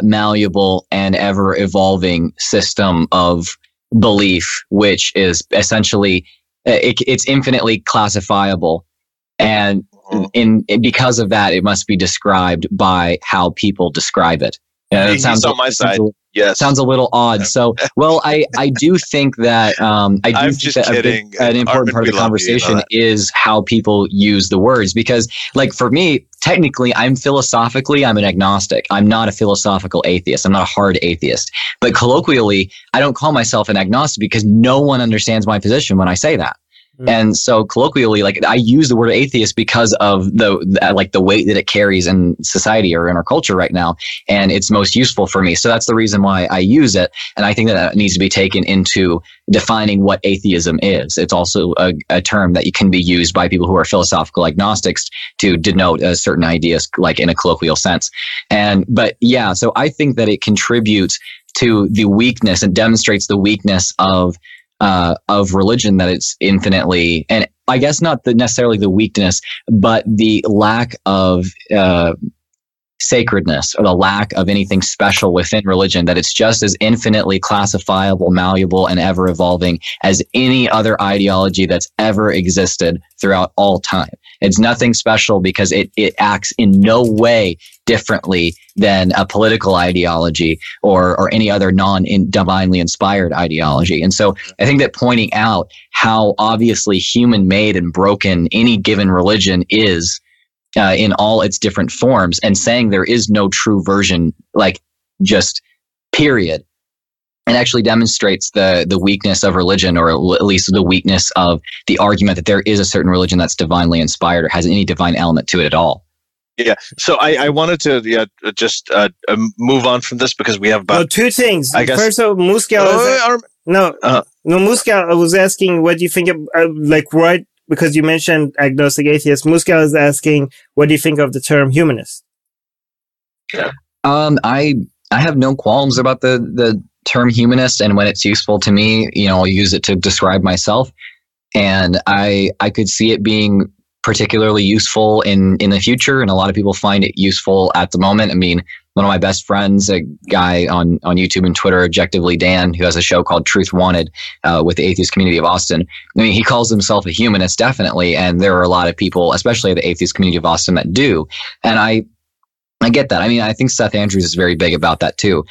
malleable and ever evolving system of belief, which is essentially it's infinitely classifiable, and because of that, it must be described by how people describe it. It sounds on my side. Yes. Sounds a little odd. So, well, I do think that an important part of the conversation is how people use the words, because like for me, technically, I'm an agnostic. I'm not a philosophical atheist. I'm not a hard atheist. But colloquially, I don't call myself an agnostic because no one understands my position when I say that. And so colloquially, like I use the word atheist because of the weight that it carries in society or in our culture right now. And it's most useful for me. So that's the reason why I use it. And I think that needs to be taken into defining what atheism is. It's also a term that can be used by people who are philosophical agnostics to denote certain ideas, like in a colloquial sense. So I think that it contributes to the weakness and demonstrates the weakness of religion, that it's infinitely, and I guess not necessarily the weakness, but the lack of sacredness or the lack of anything special within religion, that it's just as infinitely classifiable, malleable, and ever evolving as any other ideology that's ever existed throughout all time. It's nothing special because it acts in no way differently than a political ideology or any other divinely inspired ideology. And so I think that pointing out how obviously human-made and broken any given religion is in all its different forms, and saying there is no true version, like just period, it actually demonstrates the weakness of religion, or at least the weakness of the argument that there is a certain religion that's divinely inspired or has any divine element to it at all. Yeah. So I wanted to just move on from this because we have about two things. I guess, first of all, Muscal Muscal was asking what do you think of what, because you mentioned agnostic atheist. Muscal is asking what do you think of the term humanist? Yeah. I have no qualms about the term humanist, and when it's useful to me, I'll use it to describe myself. And I could see it being particularly useful in the future, and a lot of people find it useful at the moment. I mean, one of my best friends, a guy on YouTube and Twitter, Objectively Dan, who has a show called Truth Wanted with the atheist community of Austin. I mean, he calls himself a humanist, definitely, and there are a lot of people, especially the atheist community of Austin, that do. And I get that. I mean, I think Seth Andrews is very big about that too.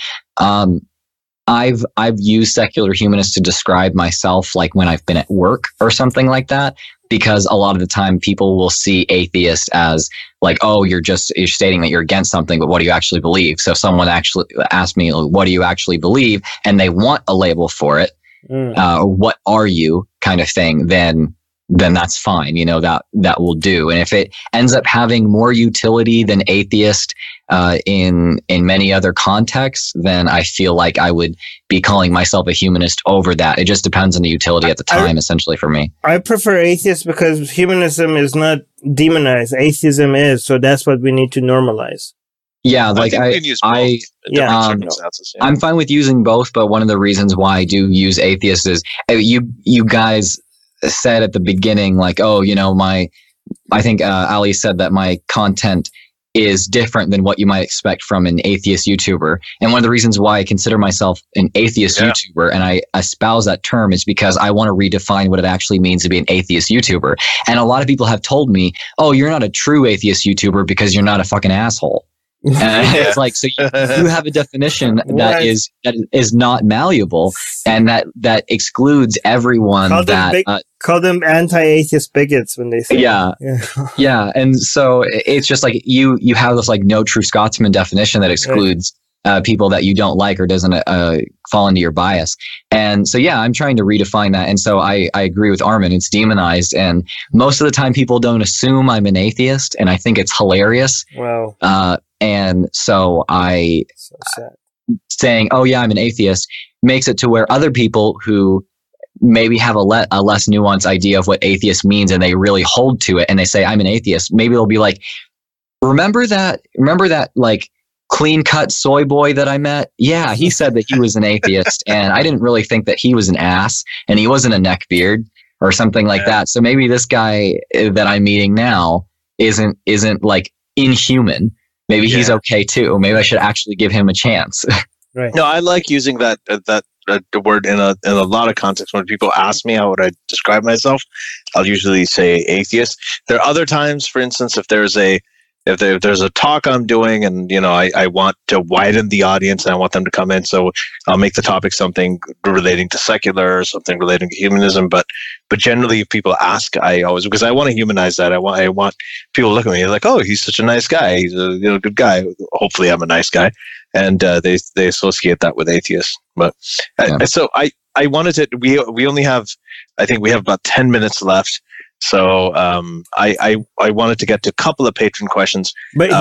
I've used secular humanist to describe myself, like when I've been at work or something like that, because a lot of the time people will see atheist as like, oh, you're stating that you're against something, but what do you actually believe? So if someone actually asked me, what do you actually believe? And they want a label for it, what are you kind of thing, then that's fine. That will do. And if it ends up having more utility than atheist in many other contexts, then I feel like I would be calling myself a humanist over that. It just depends on the utility at the time, essentially, for me. I prefer atheist because humanism is not demonized. Atheism is, so that's what we need to normalize. Yeah, I'm fine with using both, but one of the reasons why I do use atheist is you guys said at the beginning, like, oh, I think Ali said that my content is different than what you might expect from an atheist YouTuber. And one of the reasons why I consider myself an atheist YouTuber and I espouse that term is because I want to redefine what it actually means to be an atheist YouTuber. And a lot of people have told me, oh, you're not a true atheist YouTuber because you're not a fucking asshole. And it's like, so you have a definition that is not malleable, and that excludes everyone. Call them anti-atheist bigots when they say yeah. And so it's just like you have this like no true Scotsman definition that excludes people that you don't like or doesn't fall into your bias. And so I'm trying to redefine that. And so I agree with Armin. It's demonized, and most of the time people don't assume I'm an atheist, and I think it's hilarious. Wow. And so saying, oh yeah, I'm an atheist makes it to where other people who maybe have a less nuanced idea of what atheist means and they really hold to it and they say, I'm an atheist. Maybe they'll be like, remember that like clean cut soy boy that I met? Yeah, he said that he was an atheist and I didn't really think that he was an ass and he wasn't a neckbeard or something like that. So maybe this guy that I'm meeting now isn't like inhuman. Maybe he's okay too. Maybe I should actually give him a chance. Right. No, I like using that word in a lot of contexts. When people ask me how would I describe myself, I'll usually say atheist. There are other times, for instance, if there's a talk I'm doing and I want to widen the audience and I want them to come in, so I'll make the topic something relating to secular or something relating to humanism. But generally, if people ask, I always, because I want to humanize that. I want people to look at me like, oh, he's such a nice guy. He's a good guy. Hopefully, I'm a nice guy, and they associate that with atheists. But so I wanted to. We only have, I think we have about 10 minutes left. So I wanted to get to a couple of patron questions. But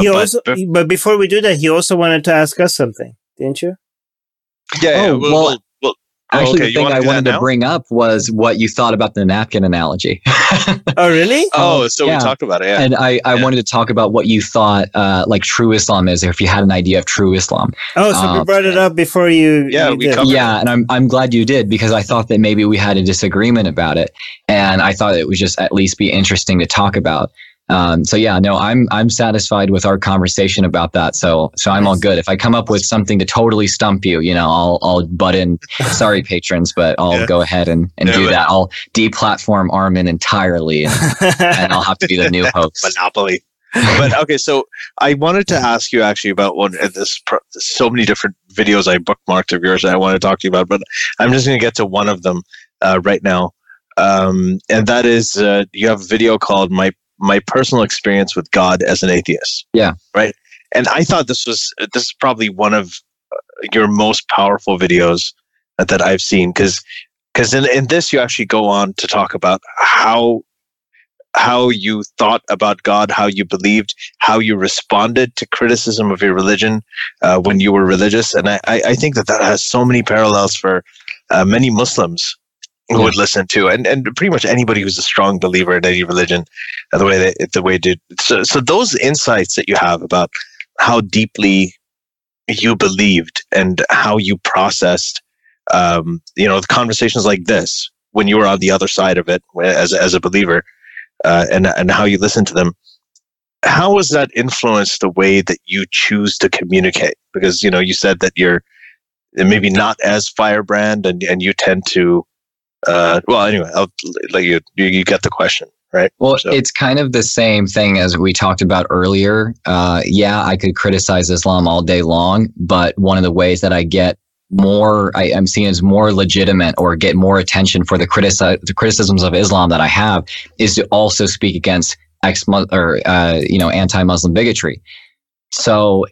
but before we do that, he also wanted to ask us something, didn't you? Yeah. Actually, the thing I wanted to bring up was what you thought about the napkin analogy. Oh, really? We talked about it. Yeah. And I wanted to talk about what you thought like true Islam is, or if you had an idea of true Islam. Oh, so we brought it up before you. Yeah, we covered it. And I'm glad you did, because I thought that maybe we had a disagreement about it, and I thought it would just at least be interesting to talk about. I'm satisfied with our conversation about that. So I'm all good. If I come up with something to totally stump you, I'll butt in. Sorry, patrons, but I'll go ahead and do that. I'll deplatform Armin entirely, and I'll have to be the new host. Monopoly. But okay, so I wanted to ask you actually about so many different videos I bookmarked of yours that I want to talk to you about, but I'm just going to get to one of them right now, and that is you have a video called My Personal Experience with God as an Atheist. Yeah. Right. And I thought this is probably one of your most powerful videos that I've seen, because in this you actually go on to talk about how how you thought about God, how you believed, how you responded to criticism of your religion when you were religious. And I think that has so many parallels for many Muslims who would listen to, and pretty much anybody who's a strong believer in any religion, so those insights that you have about how deeply you believed and how you processed, conversations like this when you were on the other side of it as a believer, and how you listen to them. How has that influenced the way that you choose to communicate? Because, you said that you're maybe not as firebrand and you tend to, anyway, I'll let you get the question, right? Well, it's kind of the same thing as we talked about earlier. I could criticize Islam all day long, but one of the ways that I get I'm seen as more legitimate or get more attention for the criticisms of Islam that I have is to also speak against anti-Muslim bigotry. So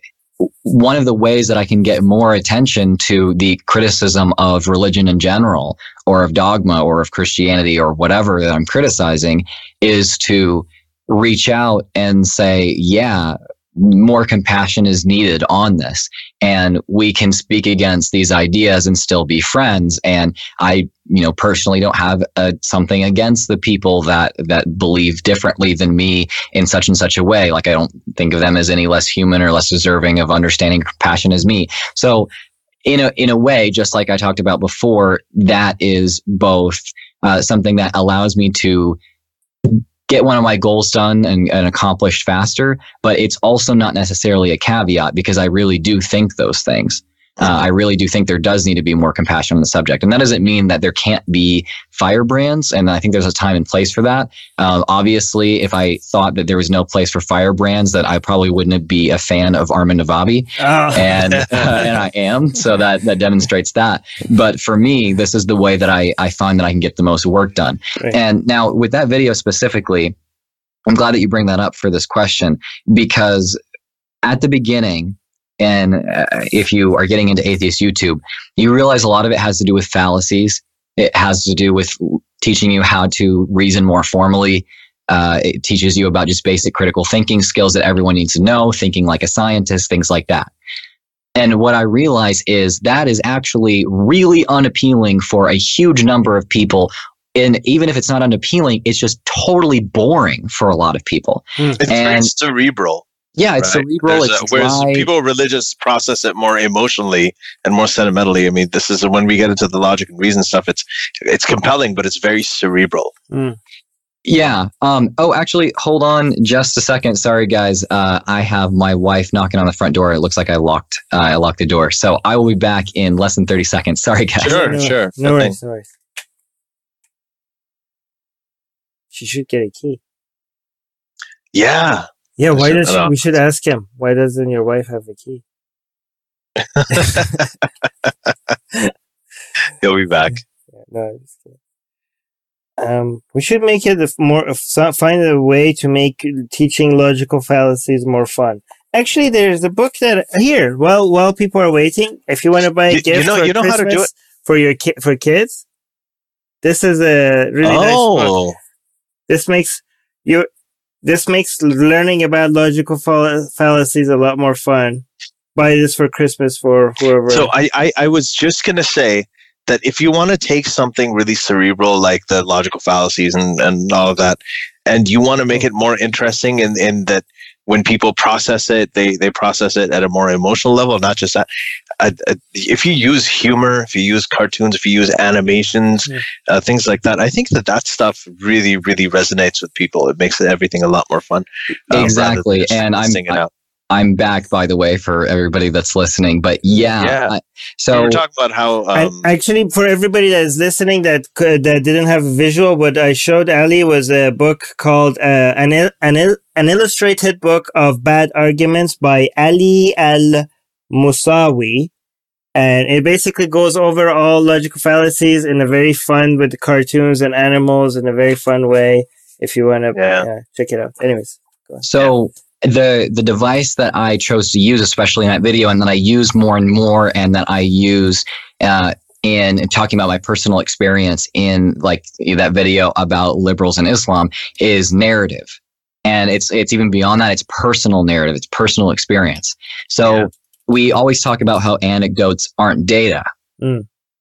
one of the ways that I can get more attention to the criticism of religion in general, or of dogma, or of Christianity, or whatever that I'm criticizing, is to reach out and say, more compassion is needed on this, and we can speak against these ideas and still be friends. And I, personally don't have something against the people that believe differently than me in such and such a way. Like, I don't think of them as any less human or less deserving of understanding and compassion as me. So in a way, just like I talked about before, that is both something that allows me to get one of my goals done and accomplished faster, but it's also not necessarily a caveat, because I really do think those things. I really do think there does need to be more compassion on the subject. And that doesn't mean that there can't be firebrands. And I think there's a time and place for that. Obviously, if I thought that there was no place for firebrands, that I probably wouldn't be a fan of Armin Navabi. And I am. So that demonstrates that. But for me, this is the way that I find that I can get the most work done. Right. And now with that video specifically, I'm glad that you bring that up for this question, because at the beginning, and if you are getting into atheist YouTube, you realize a lot of it has to do with fallacies. It has to do with teaching you how to reason more formally. It teaches you about just basic critical thinking skills that everyone needs to know, thinking like a scientist, things like that. And what I realize is that is actually really unappealing for a huge number of people. And even if it's not unappealing, it's just totally boring for a lot of people. It's very cerebral. Yeah, it's cerebral. Whereas people religious process it more emotionally and more sentimentally. I mean, this is when we get into the logic and reason stuff. It's compelling, but it's very cerebral. Yeah. Actually, hold on just a second. Sorry, guys. I have my wife knocking on the front door. It looks like I locked the door. So I will be back in less than 30 seconds. Sorry, guys. Sure. No worries. She should get a key. Yeah. Yeah, we should ask him. Why doesn't your wife have a key? He'll be back. Yeah, no, I'm just kidding. We should make it find a way to make teaching logical fallacies more fun. Actually, there's a book that here, while people are waiting, if you want to buy a gift for Christmas how to do it for for kids, this is a really nice book. This makes learning about logical fallacies a lot more fun. Buy this for Christmas for whoever. So I was just going to say that if you want to take something really cerebral like the logical fallacies and all of that, and you want to make it more interesting in that when people process it, they process it at a more emotional level, not just that. If you use humor, if you use cartoons, if you use animations, things like that, I think that stuff really, really resonates with people. It makes everything a lot more fun. Exactly. And I'm back, by the way, for everybody that's listening. But so we're talking about how actually, for everybody that is listening that didn't have a visual, what I showed Ali was a book called an illustrated book of bad arguments by Ali Al-Musawi, and it basically goes over all logical fallacies in a very fun with the cartoons and animals in a very fun way. If you want to check it out, anyways. Go on. So. The device that I chose to use, especially in that video, and that I use more and more, and that I use in talking about my personal experience in like that video about liberals and Islam is narrative. And it's even beyond that. It's personal narrative. It's personal experience. So we always talk about how anecdotes aren't data.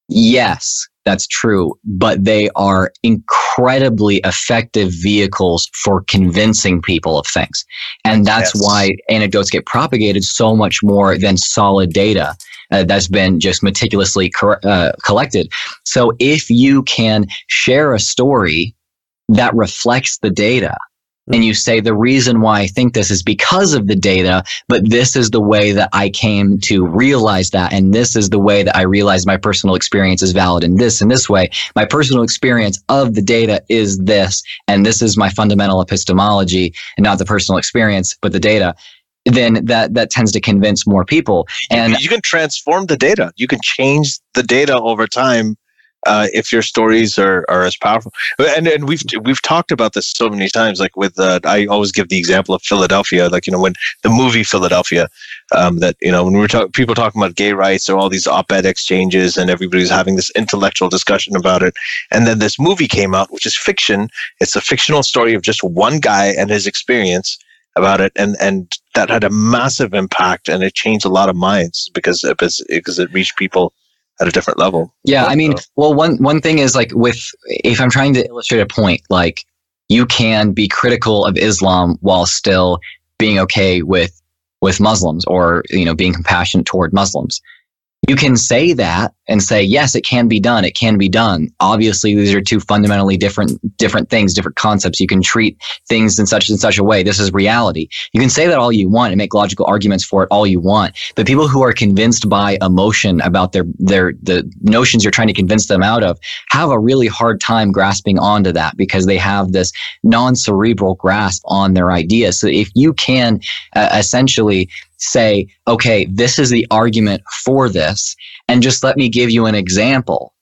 Yes, that's true, but they are incredibly effective vehicles for convincing people of things. And that's why anecdotes get propagated so much more than solid data that's been just meticulously collected. So if you can share a story that reflects the data, and you say the reason why I think this is because of the data, but this is the way that I came to realize that, and this is the way that I realize my personal experience is valid in this way. My personal experience of the data is this, and this is my fundamental epistemology, and not the personal experience, but the data. Then that tends to convince more people. And you can transform the data. You can change the data over time. If your stories are as powerful, and we've talked about this so many times, like with I always give the example of Philadelphia, like when the movie Philadelphia, that when people talking about gay rights or all these op-ed exchanges, and everybody's having this intellectual discussion about it, and then this movie came out, which is fiction. It's a fictional story of just one guy and his experience about it, and that had a massive impact, and it changed a lot of minds because it reached people at a different level. Yeah, I mean, well, one thing is like if I'm trying to illustrate a point, like you can be critical of Islam while still being okay with Muslims, or being compassionate toward Muslims. You can say that and say, yes, it can be done. It can be done. Obviously, these are two fundamentally different things, different concepts. You can treat things in such and such a way. This is reality. You can say that all you want and make logical arguments for it all you want. But people who are convinced by emotion about the notions you're trying to convince them out of have a really hard time grasping onto that, because they have this non-cerebral grasp on their ideas. So if you can essentially say, okay, this is the argument for this, and just let me give you an example.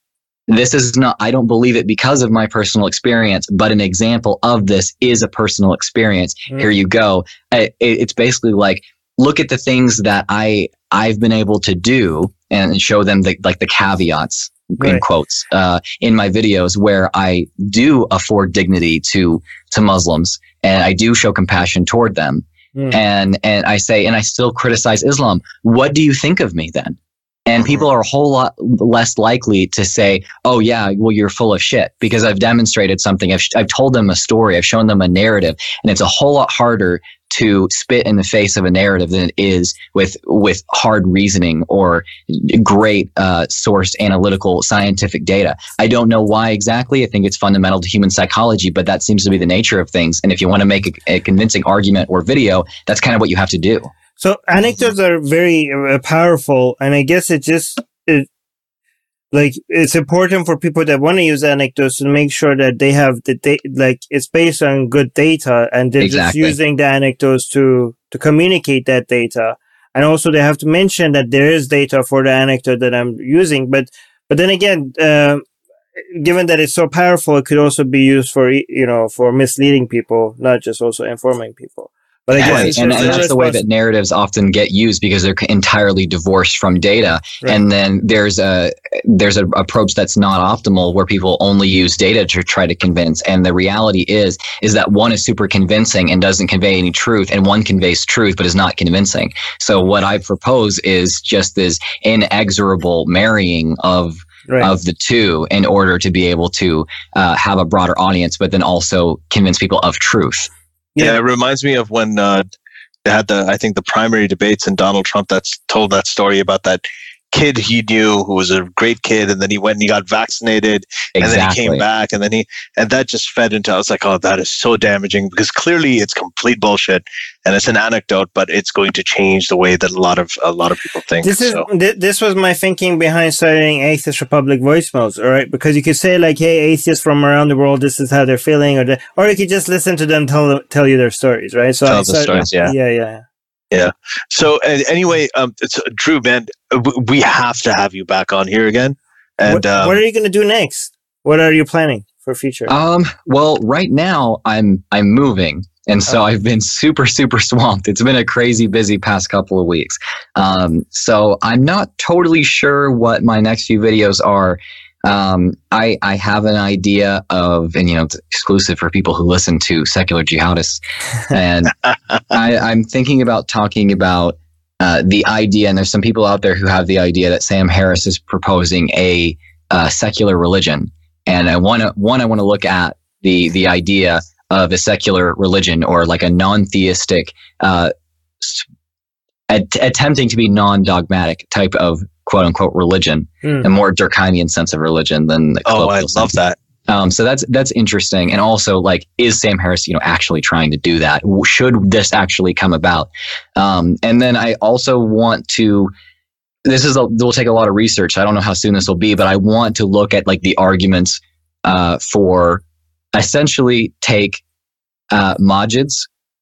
This is not, I don't believe it because of my personal experience, but an example of this is a personal experience. Here you go. It's basically like, look at the things that I've been able to do, and show them the caveats, in quotes, in my videos, where I do afford dignity to Muslims, and I do show compassion toward them. And I say, and I still criticize Islam. What do you think of me then? And people are a whole lot less likely to say, oh yeah, well, you're full of shit, because I've demonstrated something. I've told them a story. I've shown them a narrative, and it's a whole lot harder to spit in the face of a narrative than it is with hard reasoning or great sourced analytical scientific data. I don't know why exactly. I think it's fundamental to human psychology, but that seems to be the nature of things. And if you want to make a convincing argument or video, that's kind of what you have to do. So anecdotes are very powerful, and I guess it's important for people that want to use anecdotes to make sure that they have it's based on good data, and they're just using the anecdotes to communicate that data. And also they have to mention that there is data for the anecdote that I'm using. But then again, given that it's so powerful, it could also be used for misleading people, not just also informing people. But again, and that's the way that narratives often get used, because they're entirely divorced from data. Right. And then there's a approach that's not optimal, where people only use data to try to convince. And the reality is that one is super convincing and doesn't convey any truth, and one conveys truth but is not convincing. So what I propose is just this inexorable marrying of the two, in order to be able to have a broader audience, but then also convince people of truth. Yeah, it reminds me of when they had the primary debates, and Donald Trump that's told that story about that kid he knew who was a great kid, and then he went and he got vaccinated, and then he came back, and that just fed into, I was like, oh, that is so damaging, because clearly it's complete bullshit, and it's an anecdote, but it's going to change the way that a lot of people think. This was my thinking behind starting Atheist Republic voicemails, all right? Because you could say like, hey, atheists from around the world, this is how they're feeling, or you could just listen to them tell you their stories, right? So tell the stories, yeah. Yeah. So anyway, Drew, man, we have to have you back on here again. And what are you going to do next? What are you planning for future? Well, right now I'm moving. And so I've been super, super swamped. It's been a crazy busy past couple of weeks. So I'm not totally sure what my next few videos are. I have an idea of, and it's exclusive for people who listen to Secular Jihadists. And I'm thinking about talking about the idea, and there's some people out there who have the idea that Sam Harris is proposing a secular religion. And I want to look at the idea of a secular religion, or like a non-theistic, attempting to be non-dogmatic type of quote unquote religion, a more Durkheimian sense of religion than the I love that. So that's interesting. And also, like, is Sam Harris, actually trying to do that? Should this actually come about? And then I also want to, will take a lot of research. I don't know how soon this will be, but I want to look at like the arguments, for essentially take, Majid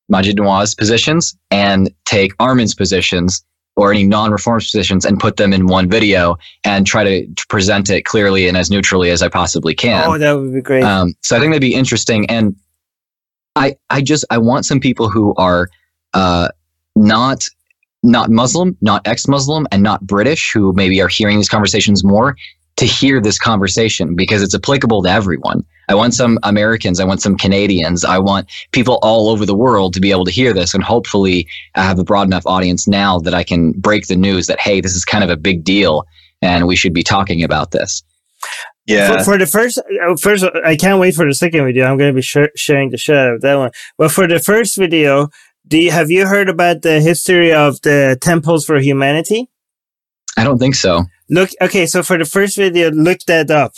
Nawaz's positions and take Armin's positions, or any non-reformist positions, and put them in one video and try to present it clearly and as neutrally as I possibly can. Oh, that would be great. So I think that'd be interesting. And I want some people who are not Muslim, not ex-Muslim, and not British, who maybe are hearing these conversations more, to hear this conversation, because it's applicable to everyone. I want some Americans, I want some Canadians, I want people all over the world to be able to hear this, and hopefully I have a broad enough audience now that I can break the news that, hey, this is kind of a big deal and we should be talking about this. Yeah. For the first, I can't wait for the second video. I'm going to be sharing the shit out of that one. But for the first video, have you heard about the history of the temples for humanity? I don't think so. Okay, so for the first video, look that up.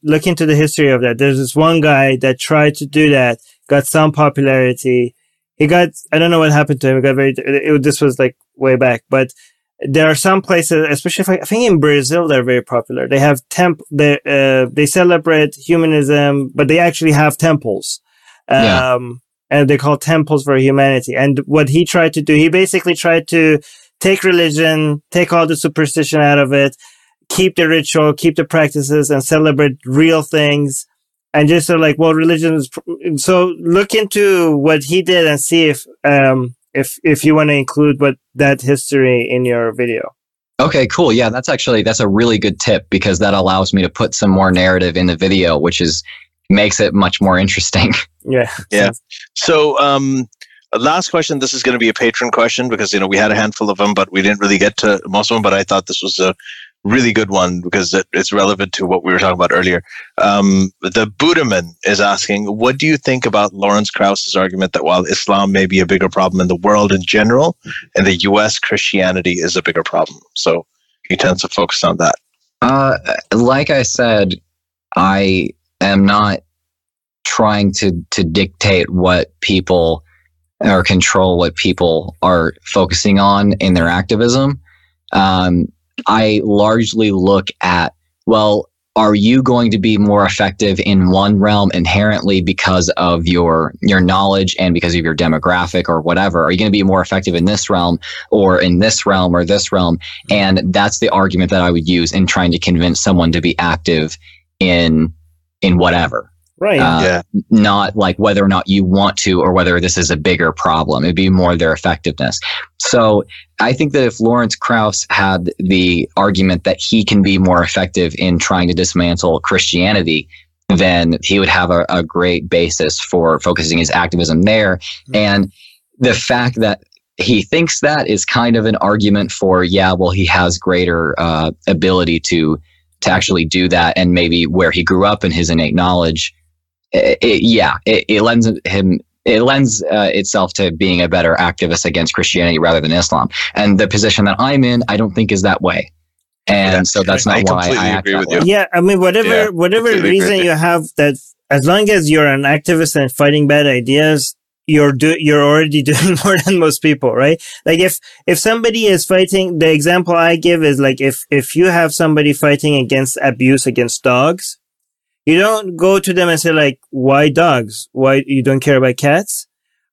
Look into the history of that. There's this one guy that tried to do that, got some popularity. I don't know what happened to him. This was like way back, but there are some places, especially I think in Brazil, they're very popular. They have they celebrate humanism, but they actually have temples. And they're called temples for humanity. And what he tried to do, he basically tried to take religion, take all the superstition out of it, keep the ritual, keep the practices, and celebrate real things. And just sort of like, well, religion is, so look into what he did and see if you want to include that history in your video. Okay, cool. Yeah, that's a really good tip, because that allows me to put some more narrative in the video, which makes it much more interesting. Yeah. Yeah. So, last question. This is going to be a patron question, because, we had a handful of them, but we didn't really get to most of them. But I thought this was a really good one because it's relevant to what we were talking about earlier. The Buddhaman is asking, what do you think about Lawrence Krauss's argument that while Islam may be a bigger problem in the world in general, in the U.S., Christianity is a bigger problem? So he tends to focus on that. Like I said, I am not trying to dictate what people or control what people are focusing on in their activism. I largely look at, well, are you going to be more effective in one realm inherently because of your knowledge and because of your demographic or whatever? Are you going to be more effective in this realm or in this realm or this realm? And that's the argument that I would use in trying to convince someone to be active in whatever. Right. Not like whether or not you want to or whether this is a bigger problem. It'd be more their effectiveness. So I think that if Lawrence Krauss had the argument that he can be more effective in trying to dismantle Christianity, then he would have a great basis for focusing his activism there. Mm-hmm. And the fact that he thinks that is kind of an argument for, he has greater ability to actually do that, and maybe where he grew up and his innate knowledge. It lends itself to being a better activist against Christianity rather than Islam. And the position that I'm in, I don't think is that way. And so that's not why I act that way. Yeah, I mean, whatever reason you have, that as long as you're an activist and fighting bad ideas, you're already doing more than most people, right? Like if somebody is fighting, the example I give is like if you have somebody fighting against abuse against dogs, you don't go to them and say like, why dogs? Why you don't care about cats?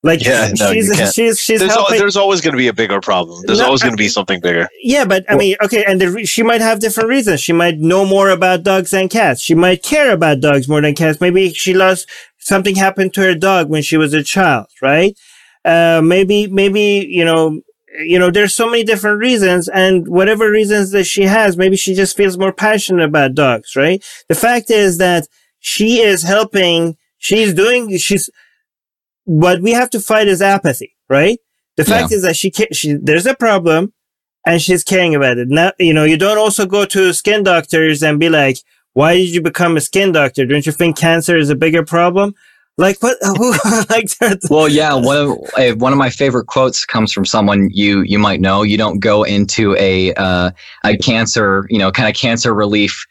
Like, she's there's always going to be a bigger problem. There's always going to be something bigger. Yeah, but I mean, okay, and she might have different reasons. She might know more about dogs than cats. She might care about dogs more than cats. Maybe she lost something happened to her dog when she was a child, right? Maybe, there's so many different reasons, and whatever reasons that she has, maybe she just feels more passionate about dogs, right? The fact is that she is helping, what we have to fight is apathy, right? The fact is that there's a problem and she's caring about it. Now, you don't also go to skin doctors and be like, why did you become a skin doctor? Don't you think cancer is a bigger problem? Like what? Well, yeah. One of my favorite quotes comes from someone you might know. You don't go into a cancer, kind of cancer relief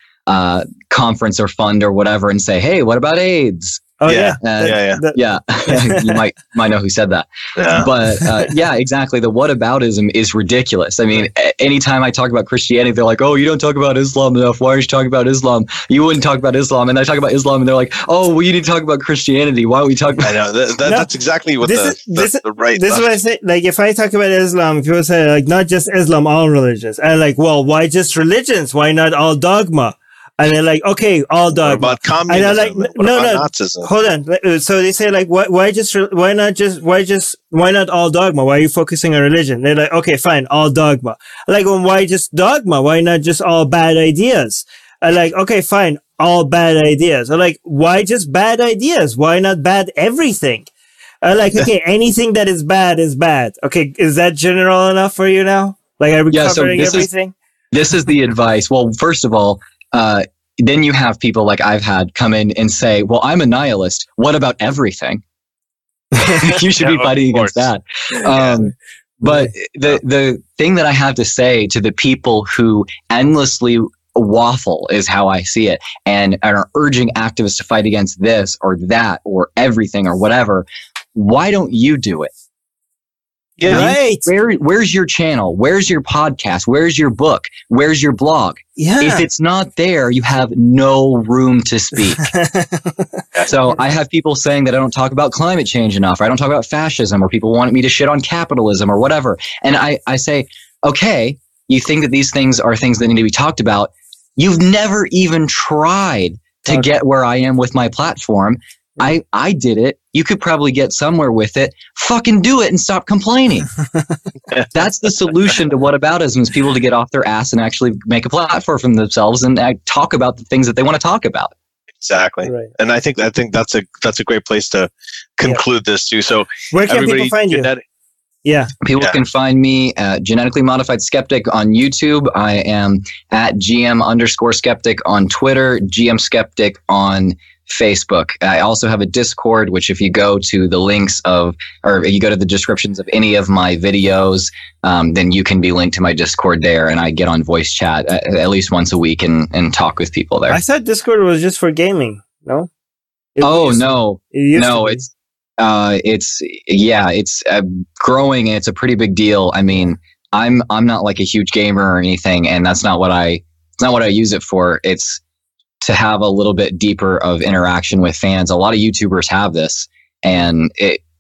conference or fund or whatever and say, hey, what about AIDS? Oh yeah. You might know who said that. Yeah. But exactly. The whataboutism is ridiculous. I mean, anytime I talk about Christianity, they're like, "Oh, you don't talk about Islam enough. Why are you talking about Islam? You wouldn't talk about Islam." And I talk about Islam, and they're like, "Oh, well, you need to talk about Christianity. Why don't we talk about?" I know that's exactly what the right. This is what I say. Like, if I talk about Islam, people say like, not just Islam, all religions. And I'm like, well, why just religions? Why not all dogma? And they're like, okay, all dogma. What about communism? And I'm like, no, Nazism? Hold on. So they say like, why not all dogma? Why are you focusing on religion? They're like, okay, fine, all dogma. I'm like, well, why just dogma? Why not just all bad ideas? I'm like, okay, fine, all bad ideas. I'm like, why just bad ideas? Why not bad everything? I'm like, okay, anything that is bad is bad. Okay, is that general enough for you now? Like, are we covering everything? This is the advice. Well, first of all, then you have people like I've had come in and say, well, I'm a nihilist. What about everything? You should be fighting against that. But the thing that I have to say to the people who endlessly waffle is how I see it and are urging activists to fight against this or that or everything or whatever. Why don't you do it? Yeah. Right. Where's your channel? Where's your podcast? Where's your book? Where's your blog? Yeah. If it's not there, you have no room to speak. So I have people saying that I don't talk about climate change enough, or I don't talk about fascism, or people want me to shit on capitalism or whatever. And I say, okay, you think that these things are things that need to be talked about. You've never even tried to get where I am with my platform. I did it. You could probably get somewhere with it. Fucking do it and stop complaining. That's the solution to whataboutism, is people to get off their ass and actually make a platform for themselves and talk about the things that they want to talk about. Exactly. Right. And I think that's a great place to conclude this too. So where can people find you? People can find me at Genetically Modified Skeptic on YouTube. I am at GM_Skeptic on Twitter, GM Skeptic on Facebook. I also have a Discord, which if you go to the links or you go to the descriptions of any of my videos, then you can be linked to my Discord there. And I get on voice chat at least once a week and talk with people there. I thought Discord was just for gaming. No? No. It's growing and it's a pretty big deal. I mean, I'm not like a huge gamer or anything, and it's not what I use it for. It's to have a little bit deeper of interaction with fans. A lot of YouTubers have this, and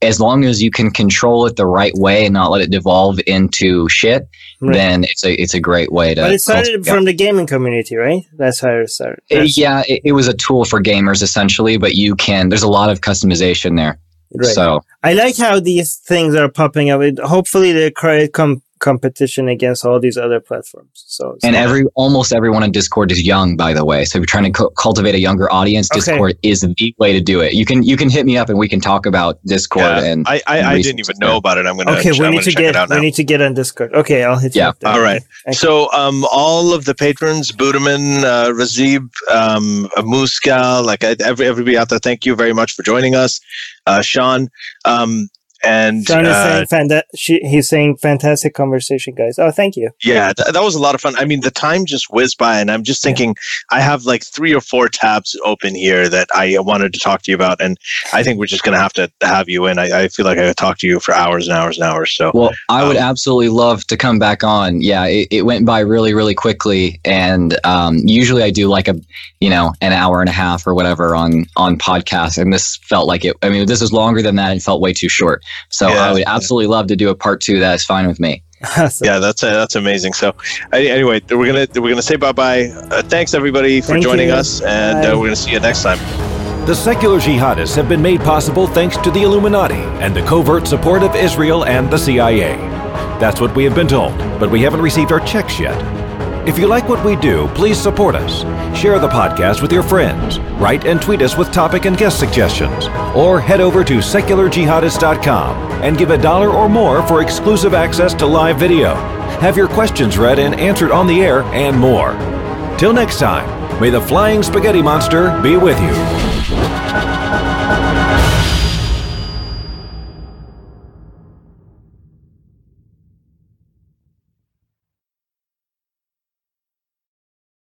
as long as you can control it the right way and not let it devolve into shit, then it's a great way to. But it started from the gaming community, right? That's how it started. It was a tool for gamers essentially, but there's a lot of customization there. Right. So I like how these things are popping up. Hopefully they create competition against all these other platforms. Almost everyone in Discord is young, by the way. So if you're trying to cultivate a younger audience, Discord is the way to do it. You can hit me up and we can talk about Discord. And I didn't even know about it. I'm gonna we need to get on Discord. Okay, I'll hit you up there. All right. So all of the patrons, Budaman, Razib, Muska, like everybody out there, thank you very much for joining us. Sean, and Sean is saying he's saying fantastic conversation, guys. Oh, thank you. Yeah, that was a lot of fun. I mean, the time just whizzed by, and I'm just thinking I have like 3 or 4 tabs open here that I wanted to talk to you about, and I think we're just going to have to have you in. I feel like I could talk to you for hours and hours and hours. So, well, I would absolutely love to come back on. Yeah, it went by really, really quickly, and usually I do like an hour and a half or whatever on podcasts, and this felt like it. I mean, this is longer than that and felt way too short. So I would absolutely love to do a part 2. That's fine with me. Yeah, that's amazing. So anyway, we're gonna say bye-bye. Thanks everybody for joining us, and we're gonna see you next time. The secular jihadists have been made possible thanks to the Illuminati and the covert support of Israel and the CIA. That's what we have been told, but we haven't received our checks yet. If you like what we do, please support us. Share the podcast with your friends. Write and tweet us with topic and guest suggestions. Or head over to secularjihadist.com and give $1 or more for exclusive access to live video. Have your questions read and answered on the air, and more. Till next time, may the flying spaghetti monster be with you.